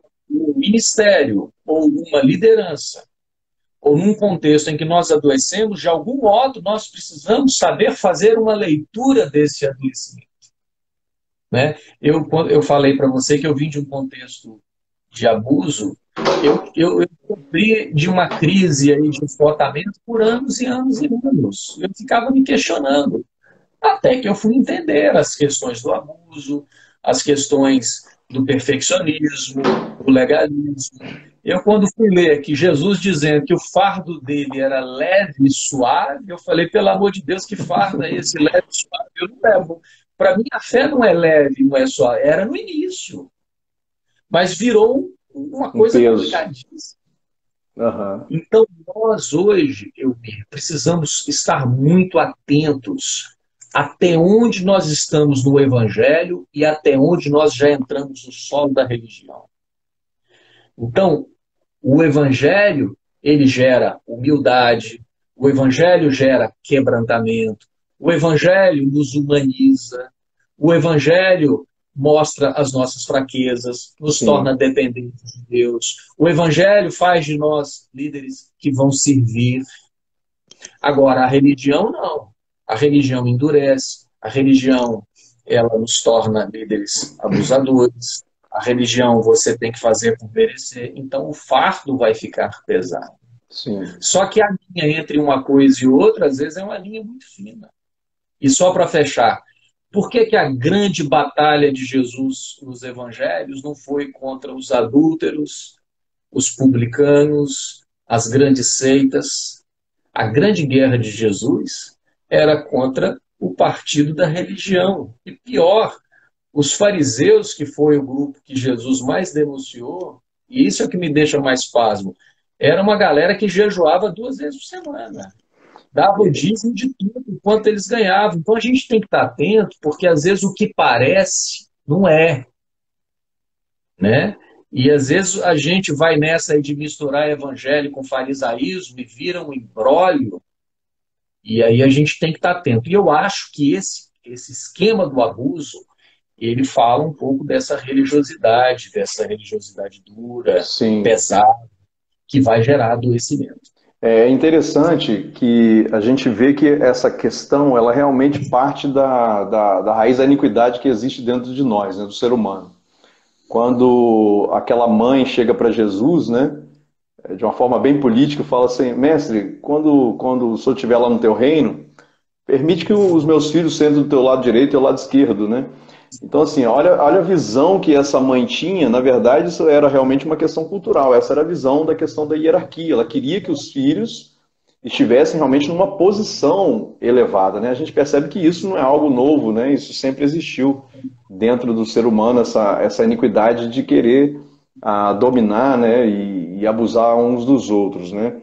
ministério, ou numa liderança, ou num contexto em que nós adoecemos, de algum modo nós precisamos saber fazer uma leitura desse adoecimento. Né? Eu falei para você que eu vim de um contexto de abuso, eu sofri de uma crise aí de esgotamento por anos e anos e anos. Eu ficava me questionando, até que eu fui entender as questões do abuso, as questões do perfeccionismo, do legalismo. Eu, quando fui ler aqui Jesus dizendo que o fardo dele era leve e suave, eu falei, pelo amor de Deus, que fardo é esse leve e suave? Eu não levo. Para mim, a fé não é leve, não é suave. Era no início. Mas virou uma coisa complicadíssima. Uhum. Então, nós hoje, precisamos estar muito atentos até onde nós estamos no Evangelho e até onde nós já entramos no solo da religião. Então, o Evangelho, ele gera humildade, o Evangelho gera quebrantamento, o Evangelho nos humaniza, o Evangelho mostra as nossas fraquezas, nos Sim. torna dependentes de Deus. O Evangelho faz de nós líderes que vão servir. Agora, a religião não. A religião endurece, a religião ela nos torna líderes abusadores, a religião você tem que fazer por merecer, então o fardo vai ficar pesado. Sim. Só que a linha entre uma coisa e outra, às vezes, é uma linha muito fina. E só para fechar, Por que que a grande batalha de Jesus nos evangelhos não foi contra os adúlteros, os publicanos, as grandes seitas? A grande guerra de Jesus era contra o partido da religião. E pior, os fariseus, que foi o grupo que Jesus mais denunciou, e isso é o que me deixa mais pasmo, era uma galera que jejuava 2 vezes por semana, dava o dízimo de tudo, quanto eles ganhavam. Então a gente tem que estar atento, porque às vezes o que parece não é, né? E às vezes a gente vai nessa aí de misturar evangelho com farisaísmo e vira um imbróglio, e aí a gente tem que estar atento. E eu acho que esse esquema do abuso, ele fala um pouco dessa religiosidade dura, Sim. pesada, que vai gerar adoecimento. É interessante que a gente vê que essa questão, ela realmente parte da raiz da iniquidade que existe dentro de nós, né, do ser humano. Quando aquela mãe chega para Jesus, né, de uma forma bem política, fala assim, mestre, quando o senhor estiver lá no teu reino, permite que os meus filhos sentem do teu lado direito e do lado esquerdo, né? Então, assim, olha a visão que essa mãe tinha. Na verdade, isso era realmente uma questão cultural. Essa era a visão da questão da hierarquia. Ela queria que os filhos estivessem realmente numa posição elevada, né? A gente percebe que isso não é algo novo, né? Isso sempre existiu dentro do ser humano, essa iniquidade de querer dominar, né? E abusar uns dos outros, né?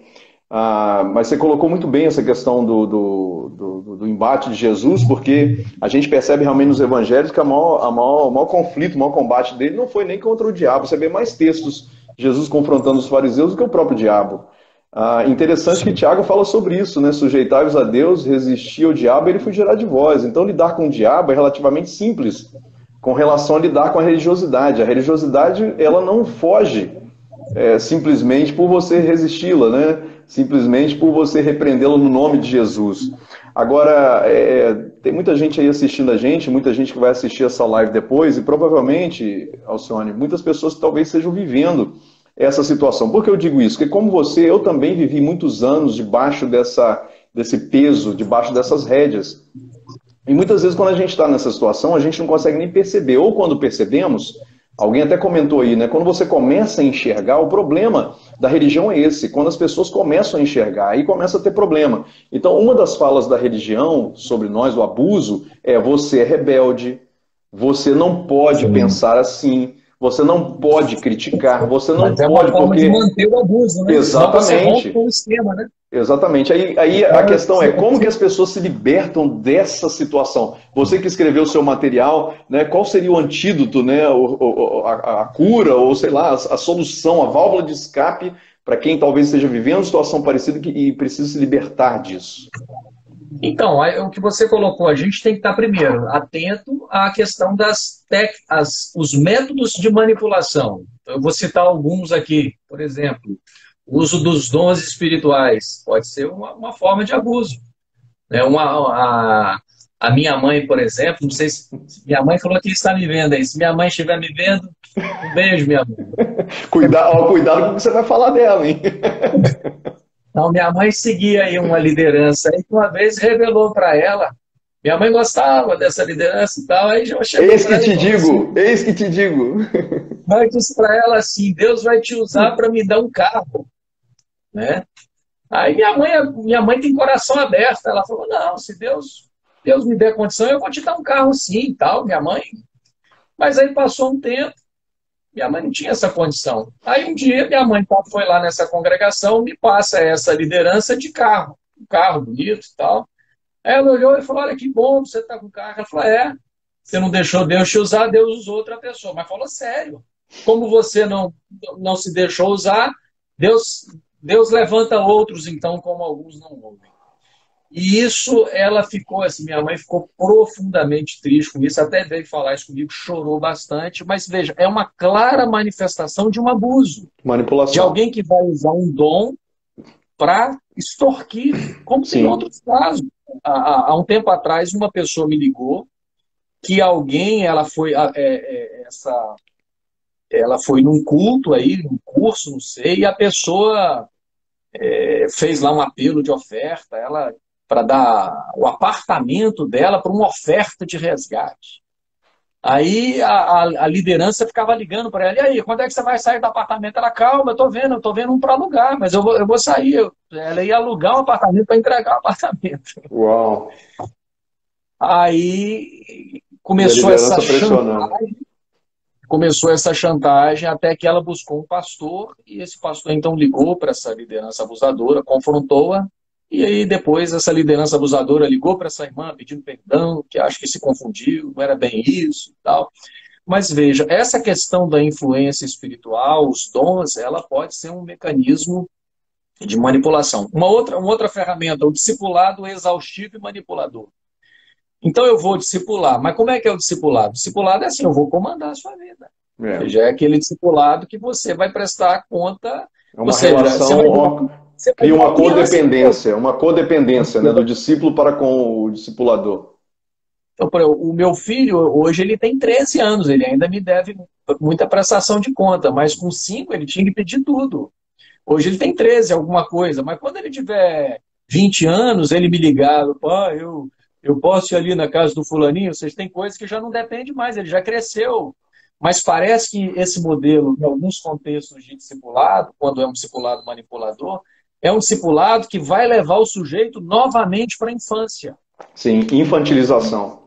Mas você colocou muito bem essa questão do embate de Jesus, porque a gente percebe realmente nos evangelhos que o maior conflito, o maior combate dele não foi nem contra o diabo. Você vê mais textos de Jesus confrontando os fariseus do que o próprio diabo. Interessante que Tiago fala sobre isso, né? Sujeitai-vos a Deus, resistir ao diabo, ele fugirá de vós. Então, lidar com o diabo é relativamente simples com relação a lidar com a religiosidade. A religiosidade, ela não foge simplesmente por você resisti-la, né? Simplesmente por você repreendê-la no nome de Jesus. Agora, tem muita gente aí assistindo a gente, muita gente que vai assistir essa live depois, e provavelmente, Alcione, muitas pessoas que talvez estejam vivendo essa situação. Por que eu digo isso? Porque como você, eu também vivi muitos anos debaixo desse peso, debaixo dessas rédeas. E muitas vezes quando a gente está nessa situação, a gente não consegue nem perceber. Ou quando percebemos, alguém até comentou aí, né? Quando você começa a enxergar, o problema da religião é esse. Quando as pessoas começam a enxergar, aí começa a ter problema. Então, uma das falas da religião sobre nós, o abuso, é você é rebelde, você não pode Sim. pensar assim, você não pode criticar, você Mas não é uma pode forma de porque... manter o abuso, né? Senão você rompe Exatamente. com o esquema, né? Exatamente. Aí a Então, questão é como que as pessoas se libertam dessa situação. Você que escreveu o seu material, né, qual seria o antídoto, né, a cura, ou sei lá, a solução, a válvula de escape para quem talvez esteja vivendo uma situação parecida e precisa se libertar disso? o que você colocou, a gente tem que estar primeiro atento à questão os métodos de manipulação. Eu vou citar alguns aqui, por exemplo, o uso dos dons espirituais pode ser uma forma de abuso. Né? A minha mãe, por exemplo, não sei se minha mãe falou que está me vendo aí. Se minha mãe estiver me vendo, um beijo, minha mãe. Cuidado com o que você vai falar dela, hein? Então, minha mãe seguia aí uma liderança aí que uma vez revelou para ela. Minha mãe gostava dessa liderança e tal, aí já chegou Eis para que ela e te falou assim, digo, eis que te digo. mas disse para ela assim, Deus vai te usar para me dar um carro, né? Aí minha mãe tem coração aberto, ela falou, não, se Deus me der condição, eu vou te dar um carro sim e tal, minha mãe. Mas aí passou um tempo, minha mãe não tinha essa condição. Aí um dia minha mãe foi lá nessa congregação, me passa essa liderança de carro, um carro bonito e tal. Aí ela olhou e falou, olha que bom, você está com carro. Ela falou, você não deixou Deus te usar, Deus usou outra pessoa. Mas falou sério, como você não se deixou usar, Deus levanta outros, então, como alguns não ouvem. E isso, ela ficou assim, minha mãe ficou profundamente triste com isso, até veio falar isso comigo, chorou bastante, mas veja, é uma clara manifestação de um abuso, de Manipulação. alguém que vai usar um dom para extorquir, como tem Sim. outros casos. Há um tempo atrás, uma pessoa me ligou que alguém, ela foi num culto aí, num curso, não sei, e a pessoa fez lá um apelo de oferta, ela para dar o apartamento dela para uma oferta de resgate. Aí a liderança ficava ligando para ela, e aí, quando é que você vai sair do apartamento? Ela, calma, eu tô vendo um para alugar, mas eu vou sair. Ela ia alugar um apartamento para entregar o apartamento. Uau! Aí E a liderança pressionando. começou essa chantagem até que ela buscou um pastor, e esse pastor então ligou para essa liderança abusadora, confrontou-a, e aí depois essa liderança abusadora ligou para essa irmã pedindo perdão, que acho que se confundiu, não era bem isso e tal. Mas veja, essa questão da influência espiritual, os dons, ela pode ser um mecanismo de manipulação. Uma outra ferramenta, o discipulado exaustivo e manipulador. Então eu vou discipular, mas como é que é o discipulado? O discipulado é assim, eu vou comandar a sua vida. Já é aquele discipulado que você vai prestar conta, é uma relação, cria uma codependência, né, do discípulo para com o discipulador. Então, o meu filho, hoje ele tem 13 anos, ele ainda me deve muita prestação de conta, mas com 5 ele tinha que pedir tudo. Hoje ele tem 13, alguma coisa, mas quando ele tiver 20 anos, ele me ligava, pai, eu posso ir ali na casa do fulaninho, vocês têm coisas que já não depende mais, ele já cresceu. Mas parece que esse modelo, em alguns contextos de discipulado, quando é um discipulado manipulador, é um discipulado que vai levar o sujeito novamente para a infância. Sim, infantilização.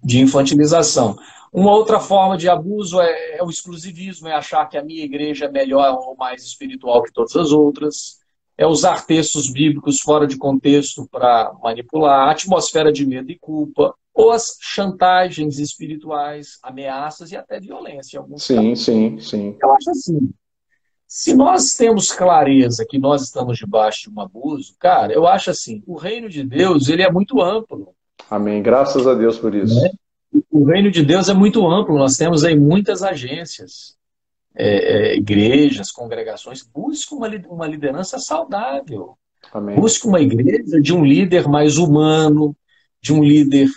De infantilização. Uma outra forma de abuso é o exclusivismo, é achar que a minha igreja é melhor ou mais espiritual que todas as outras. É usar textos bíblicos fora de contexto para manipular, a atmosfera de medo e culpa, ou as chantagens espirituais, ameaças e até violência. Sim. Eu acho assim, se nós temos clareza que nós estamos debaixo de um abuso, cara, eu acho assim, o reino de Deus, ele é muito amplo. Amém, graças a Deus por isso. Né? O reino de Deus é muito amplo, nós temos aí muitas agências. Igrejas, congregações, busque uma liderança saudável. Amém. Busque uma igreja de um líder mais humano, de um líder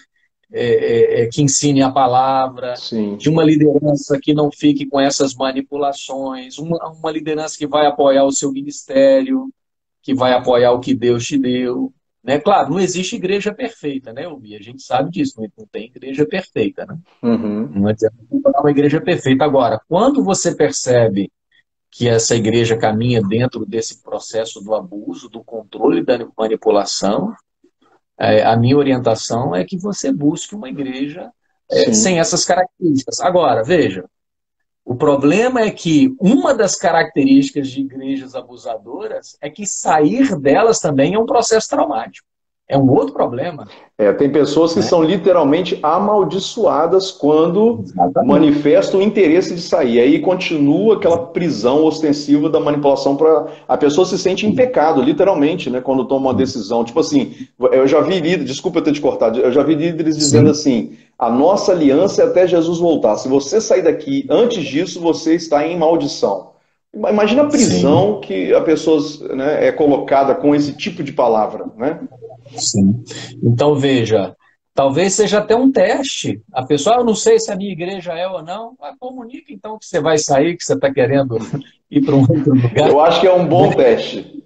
que ensine a palavra, Sim. de uma liderança que não fique com essas manipulações, uma liderança que vai apoiar o seu ministério, que vai apoiar o que Deus te deu. Né? Claro, não existe igreja perfeita, né, Ubi? A gente sabe disso, não tem igreja perfeita, né? Uhum. Não adianta comparar uma igreja perfeita. Agora, quando você percebe que essa igreja caminha dentro desse processo do abuso, do controle da manipulação, a minha orientação é que você busque uma igreja sem essas características. Agora, veja, o problema é que uma das características de igrejas abusadoras é que sair delas também é um processo traumático. É um outro problema. Tem pessoas que são literalmente amaldiçoadas quando manifestam o interesse de sair. Aí continua aquela prisão ostensiva da manipulação para a pessoa se sente em pecado, literalmente, né, quando toma uma decisão. Tipo assim, eu já vi líderes, desculpa eu ter te cortado, eu já vi líderes dizendo assim, a nossa aliança é até Jesus voltar. Se você sair daqui antes disso, você está em maldição. Imagina a prisão que a pessoa, né, é colocada com esse tipo de palavra, né? Sim. Então, veja, talvez seja até um teste. A pessoa, eu não sei se a minha igreja é ou não, mas comunica então que você vai sair, que você está querendo ir para um outro lugar. Eu acho que é um bom teste.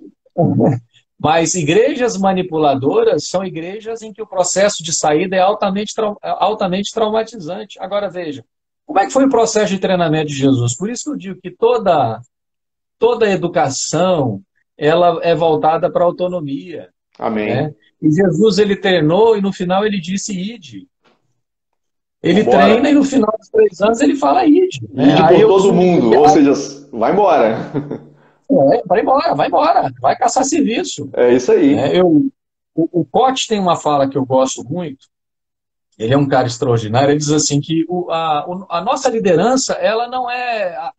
Mas igrejas manipuladoras são igrejas em que o processo de saída é altamente traumatizante. Agora, veja, como é que foi o processo de treinamento de Jesus? Por isso que eu digo que toda educação ela é voltada para a autonomia. Amém. Né? E Jesus, ele treinou e no final ele disse, ide. Ele treina e no final dos 3 anos ele fala, ide. Né? Ide por todo mundo, ou seja, vai embora. Vai embora, vai caçar serviço. É isso aí. O Cote tem uma fala que eu gosto muito, ele é um cara extraordinário, ele diz assim que a nossa liderança, ela não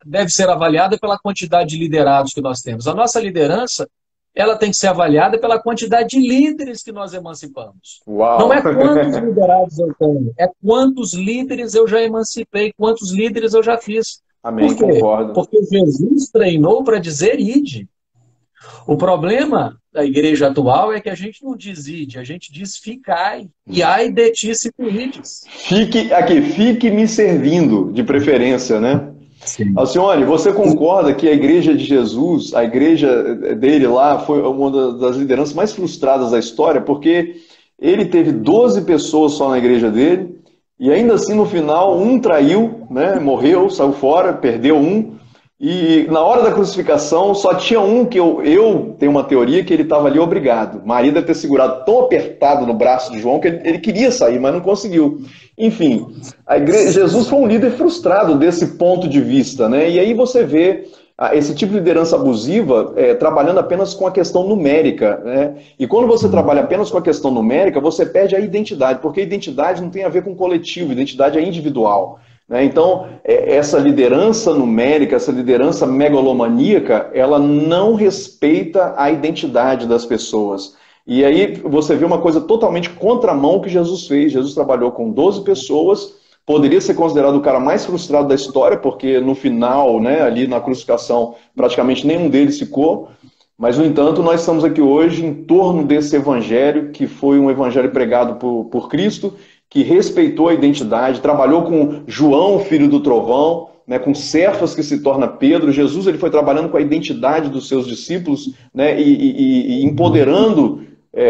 deve ser avaliada pela quantidade de liderados que nós temos. A nossa liderança, ela tem que ser avaliada pela quantidade de líderes que nós emancipamos. Uau. Não é quantos liderados eu tenho, é quantos líderes eu já emancipei, quantos líderes eu já fiz. Amém, por quê? concordo. Porque Jesus treinou para dizer ide. O problema da igreja atual é que a gente não diz ide, a gente diz ficai. E ai de ti se tu ides. Fique me servindo, de preferência, né? Sim. Alcione, você concorda que a igreja de Jesus, a igreja dele lá, foi uma das lideranças mais frustradas da história, porque ele teve 12 pessoas só na igreja dele, e ainda assim no final um traiu, né, morreu, saiu fora, perdeu um, e na hora da crucificação só tinha um que eu tenho uma teoria que ele estava ali obrigado. Maria deve ter segurado tão apertado no braço de João que ele queria sair, mas não conseguiu. Enfim, Jesus foi um líder frustrado desse ponto de vista, né? E aí você vê esse tipo de liderança abusiva trabalhando apenas com a questão numérica, né? E quando você trabalha apenas com a questão numérica, você perde a identidade, porque a identidade não tem a ver com coletivo, a identidade é individual, né? Então, essa liderança numérica, essa liderança megalomaníaca, ela não respeita a identidade das pessoas. E aí você vê uma coisa totalmente contramão que Jesus fez. Jesus trabalhou com 12 pessoas, poderia ser considerado o cara mais frustrado da história, porque no final, né, ali na crucificação, praticamente nenhum deles ficou. Mas, no entanto, nós estamos aqui hoje em torno desse evangelho, que foi um evangelho pregado por Cristo, que respeitou a identidade, trabalhou com João, filho do trovão, né, com Cefas, que se torna Pedro. Jesus ele foi trabalhando com a identidade dos seus discípulos, né, e empoderando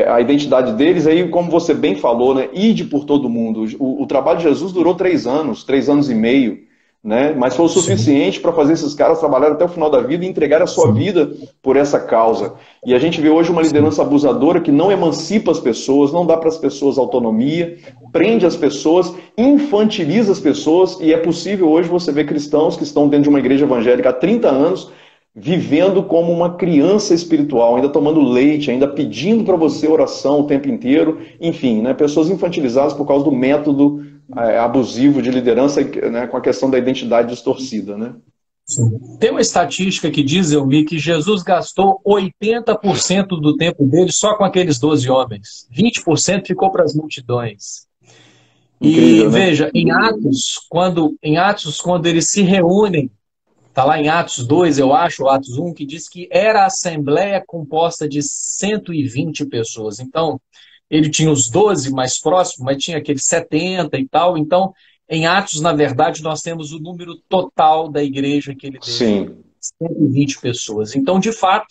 a identidade deles. Aí, como você bem falou, né, ide por todo mundo. O trabalho de Jesus durou 3 anos e meio, né, mas foi o suficiente para fazer esses caras trabalharem até o final da vida e entregar a sua vida por essa causa. E a gente vê hoje uma liderança abusadora que não emancipa as pessoas, não dá para as pessoas autonomia, prende as pessoas, infantiliza as pessoas, e é possível hoje você ver cristãos que estão dentro de uma igreja evangélica há 30 anos, vivendo como uma criança espiritual, ainda tomando leite, ainda pedindo para você oração o tempo inteiro, enfim, né, pessoas infantilizadas por causa do método abusivo de liderança, né, com a questão da identidade distorcida, né? Tem uma estatística que diz, eu vi, que Jesus gastou 80% do tempo dele só com aqueles 12 homens. 20% ficou para as multidões. Incrível, E né? veja, em Atos, quando eles se reúnem, está lá em Atos 2, eu acho, Atos 1, que diz que era a assembleia composta de 120 pessoas. Então, ele tinha os 12 mais próximos, mas tinha aqueles 70 e tal. Então, em Atos, na verdade, nós temos o número total da igreja que ele teve. Sim. 120 pessoas. Então, de fato,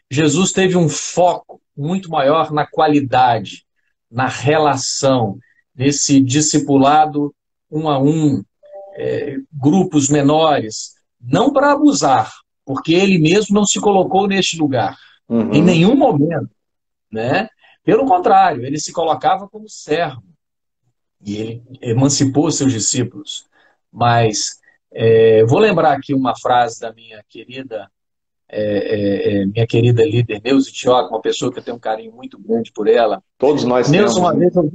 Jesus teve um foco muito maior na qualidade, na relação, nesse discipulado um a um, grupos menores, não para abusar, porque ele mesmo não se colocou neste lugar, em nenhum momento, né? Pelo contrário, ele se colocava como servo, e ele emancipou seus discípulos. Mas vou lembrar aqui uma frase da minha querida líder Neuza Tioca, uma pessoa que eu tenho um carinho muito grande por ela. Todos nós Neuza, temos, uma né? vez eu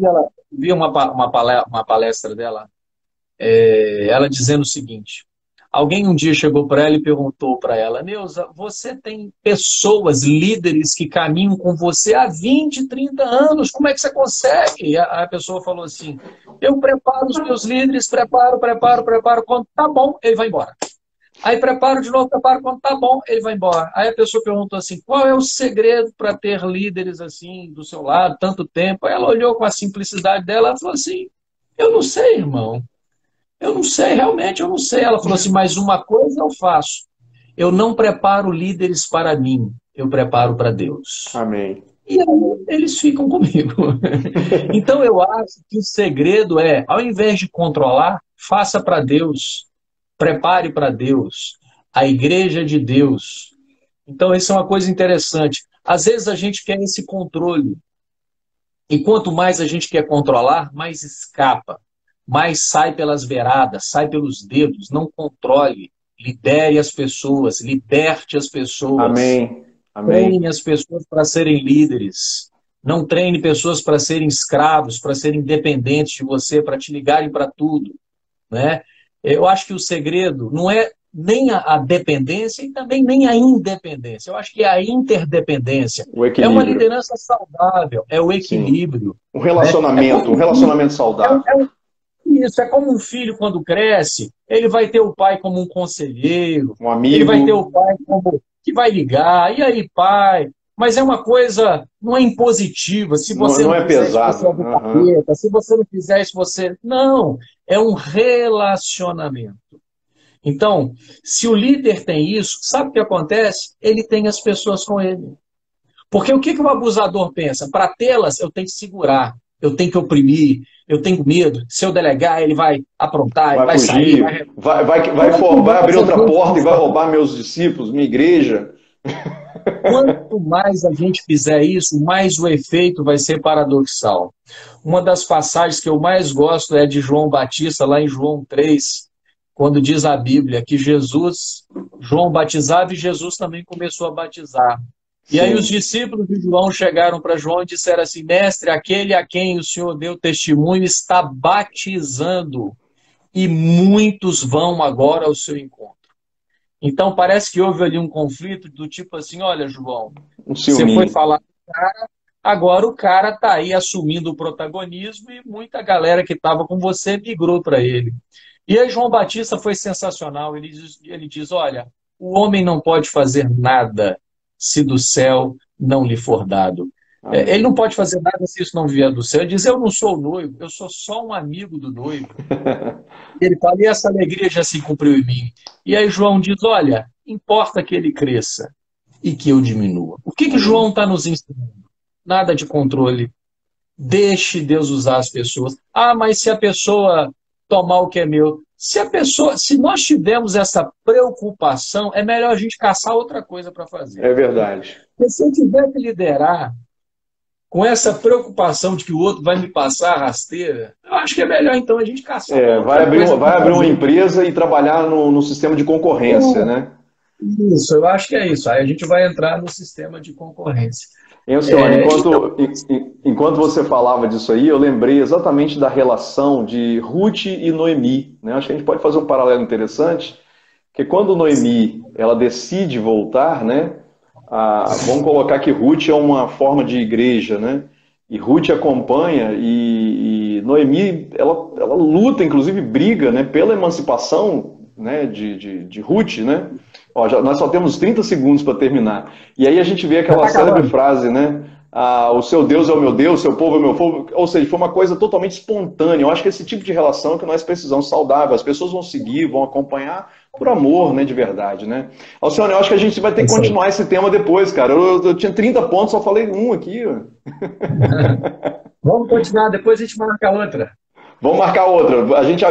vi uma palestra dela, ela dizendo o seguinte: alguém um dia chegou para ela e perguntou para ela: Neuza, você tem pessoas, líderes que caminham com você há 20, 30 anos, como é que você consegue? E a pessoa falou assim: eu preparo os meus líderes, preparo, quando tá bom, ele vai embora. Aí preparo de novo, quando tá bom, ele vai embora. Aí a pessoa perguntou assim: qual é o segredo para ter líderes assim do seu lado, tanto tempo? Aí ela olhou com a simplicidade dela e falou assim: eu não sei, irmão. Eu não sei, realmente eu não sei. Ela falou assim: mas uma coisa eu faço. Eu não preparo líderes para mim, eu preparo para Deus. Amém. E aí eles ficam comigo. Então eu acho que o segredo é, ao invés de controlar, faça para Deus. Prepare para Deus, a igreja de Deus. Então, isso é uma coisa interessante. Às vezes a gente quer esse controle. E quanto mais a gente quer controlar, mais escapa. Mais sai pelas beiradas, sai pelos dedos. Não controle. Lidere as pessoas, liberte as pessoas. Amém. Amém. Treine as pessoas para serem líderes. Não treine pessoas para serem escravos, para serem dependentes de você, para te ligarem para tudo, né? Eu acho que o segredo não é nem a dependência e também nem a independência. Eu acho que é a interdependência. O equilíbrio. É uma liderança saudável, é o equilíbrio. Sim. Um relacionamento, né? Um relacionamento saudável. Isso, é como um filho quando cresce, ele vai ter o pai como um conselheiro, um amigo. Ele vai ter o pai como que vai ligar, e aí, pai? Mas é uma coisa, não é impositiva. Se você não não é fizer pesado. isso, você é do capeta. Se você não fizer isso, você... Não, é um relacionamento. Então, se o líder tem isso, sabe o que acontece? Ele tem as pessoas com ele. Porque o que o abusador pensa? Para tê-las, eu tenho que segurar, eu tenho que oprimir, eu tenho medo. Se eu delegar, ele vai aprontar, ele Vai vai sair, fugir, vai abrir outra porta e vai roubar meus discípulos, minha igreja. Quanto mais a gente fizer isso, mais o efeito vai ser paradoxal. Uma das passagens que eu mais gosto é de João Batista, lá em João 3, quando diz a Bíblia que João batizava e Jesus também começou a batizar. E aí os Sim. discípulos de João chegaram para João e disseram assim: Mestre, aquele a quem o Senhor deu testemunho está batizando, e muitos vão agora ao seu encontro. Então parece que houve ali um conflito do tipo assim: olha, João, Um você foi ciúminho. falar com o cara, agora o cara está aí assumindo o protagonismo e muita galera que estava com você migrou para ele. E aí João Batista foi sensacional. Ele diz: olha, o homem não pode fazer nada se do céu não lhe for dado. Ele Amém. não pode fazer nada se isso não vier do céu. Ele diz: eu não sou o noivo, eu sou só um amigo do noivo. E ele fala: e essa alegria já se cumpriu em mim. E aí João diz: olha, importa que ele cresça e que eu diminua. O que João Amém. está nos ensinando? Nada de controle. Deixe Deus usar as pessoas. Ah, mas se a pessoa tomar o que é meu, se nós tivermos essa preocupação, é melhor a gente caçar outra coisa para fazer. É verdade. Porque se eu tiver que liderar com essa preocupação de que o outro vai me passar a rasteira, eu acho que é melhor então a gente caçar uma Vai outra abrir, coisa vai para abrir uma fazer. empresa e trabalhar no sistema de concorrência, né? Isso, eu acho que é isso. Aí a gente vai entrar no sistema de concorrência. Hein, senhora, Então, enquanto você falava disso aí, eu lembrei exatamente da relação de Ruth e Noemi, né? Acho que a gente pode fazer um paralelo interessante, que quando Noemi ela decide voltar, né? Vamos colocar que Ruth é uma forma de igreja, né? E Ruth acompanha e Noemi ela luta, inclusive briga, né? Pela emancipação, né? De Ruth, né? Ó, nós só temos 30 segundos para terminar. E aí a gente vê já aquela está célebre acabando. frase, né? O seu Deus é o meu Deus, seu povo é o meu povo. Ou seja, foi uma coisa totalmente espontânea. Eu acho que esse tipo de relação é que nós precisamos, saudável. As pessoas vão seguir, vão acompanhar por amor, né, de verdade, né? Alcione, eu acho que a gente vai ter É que isso aí. continuar esse tema depois, cara. Eu tinha 30 pontos, só falei um aqui. Ó. Vamos continuar, depois a gente marca outra. Vamos marcar outra. A gente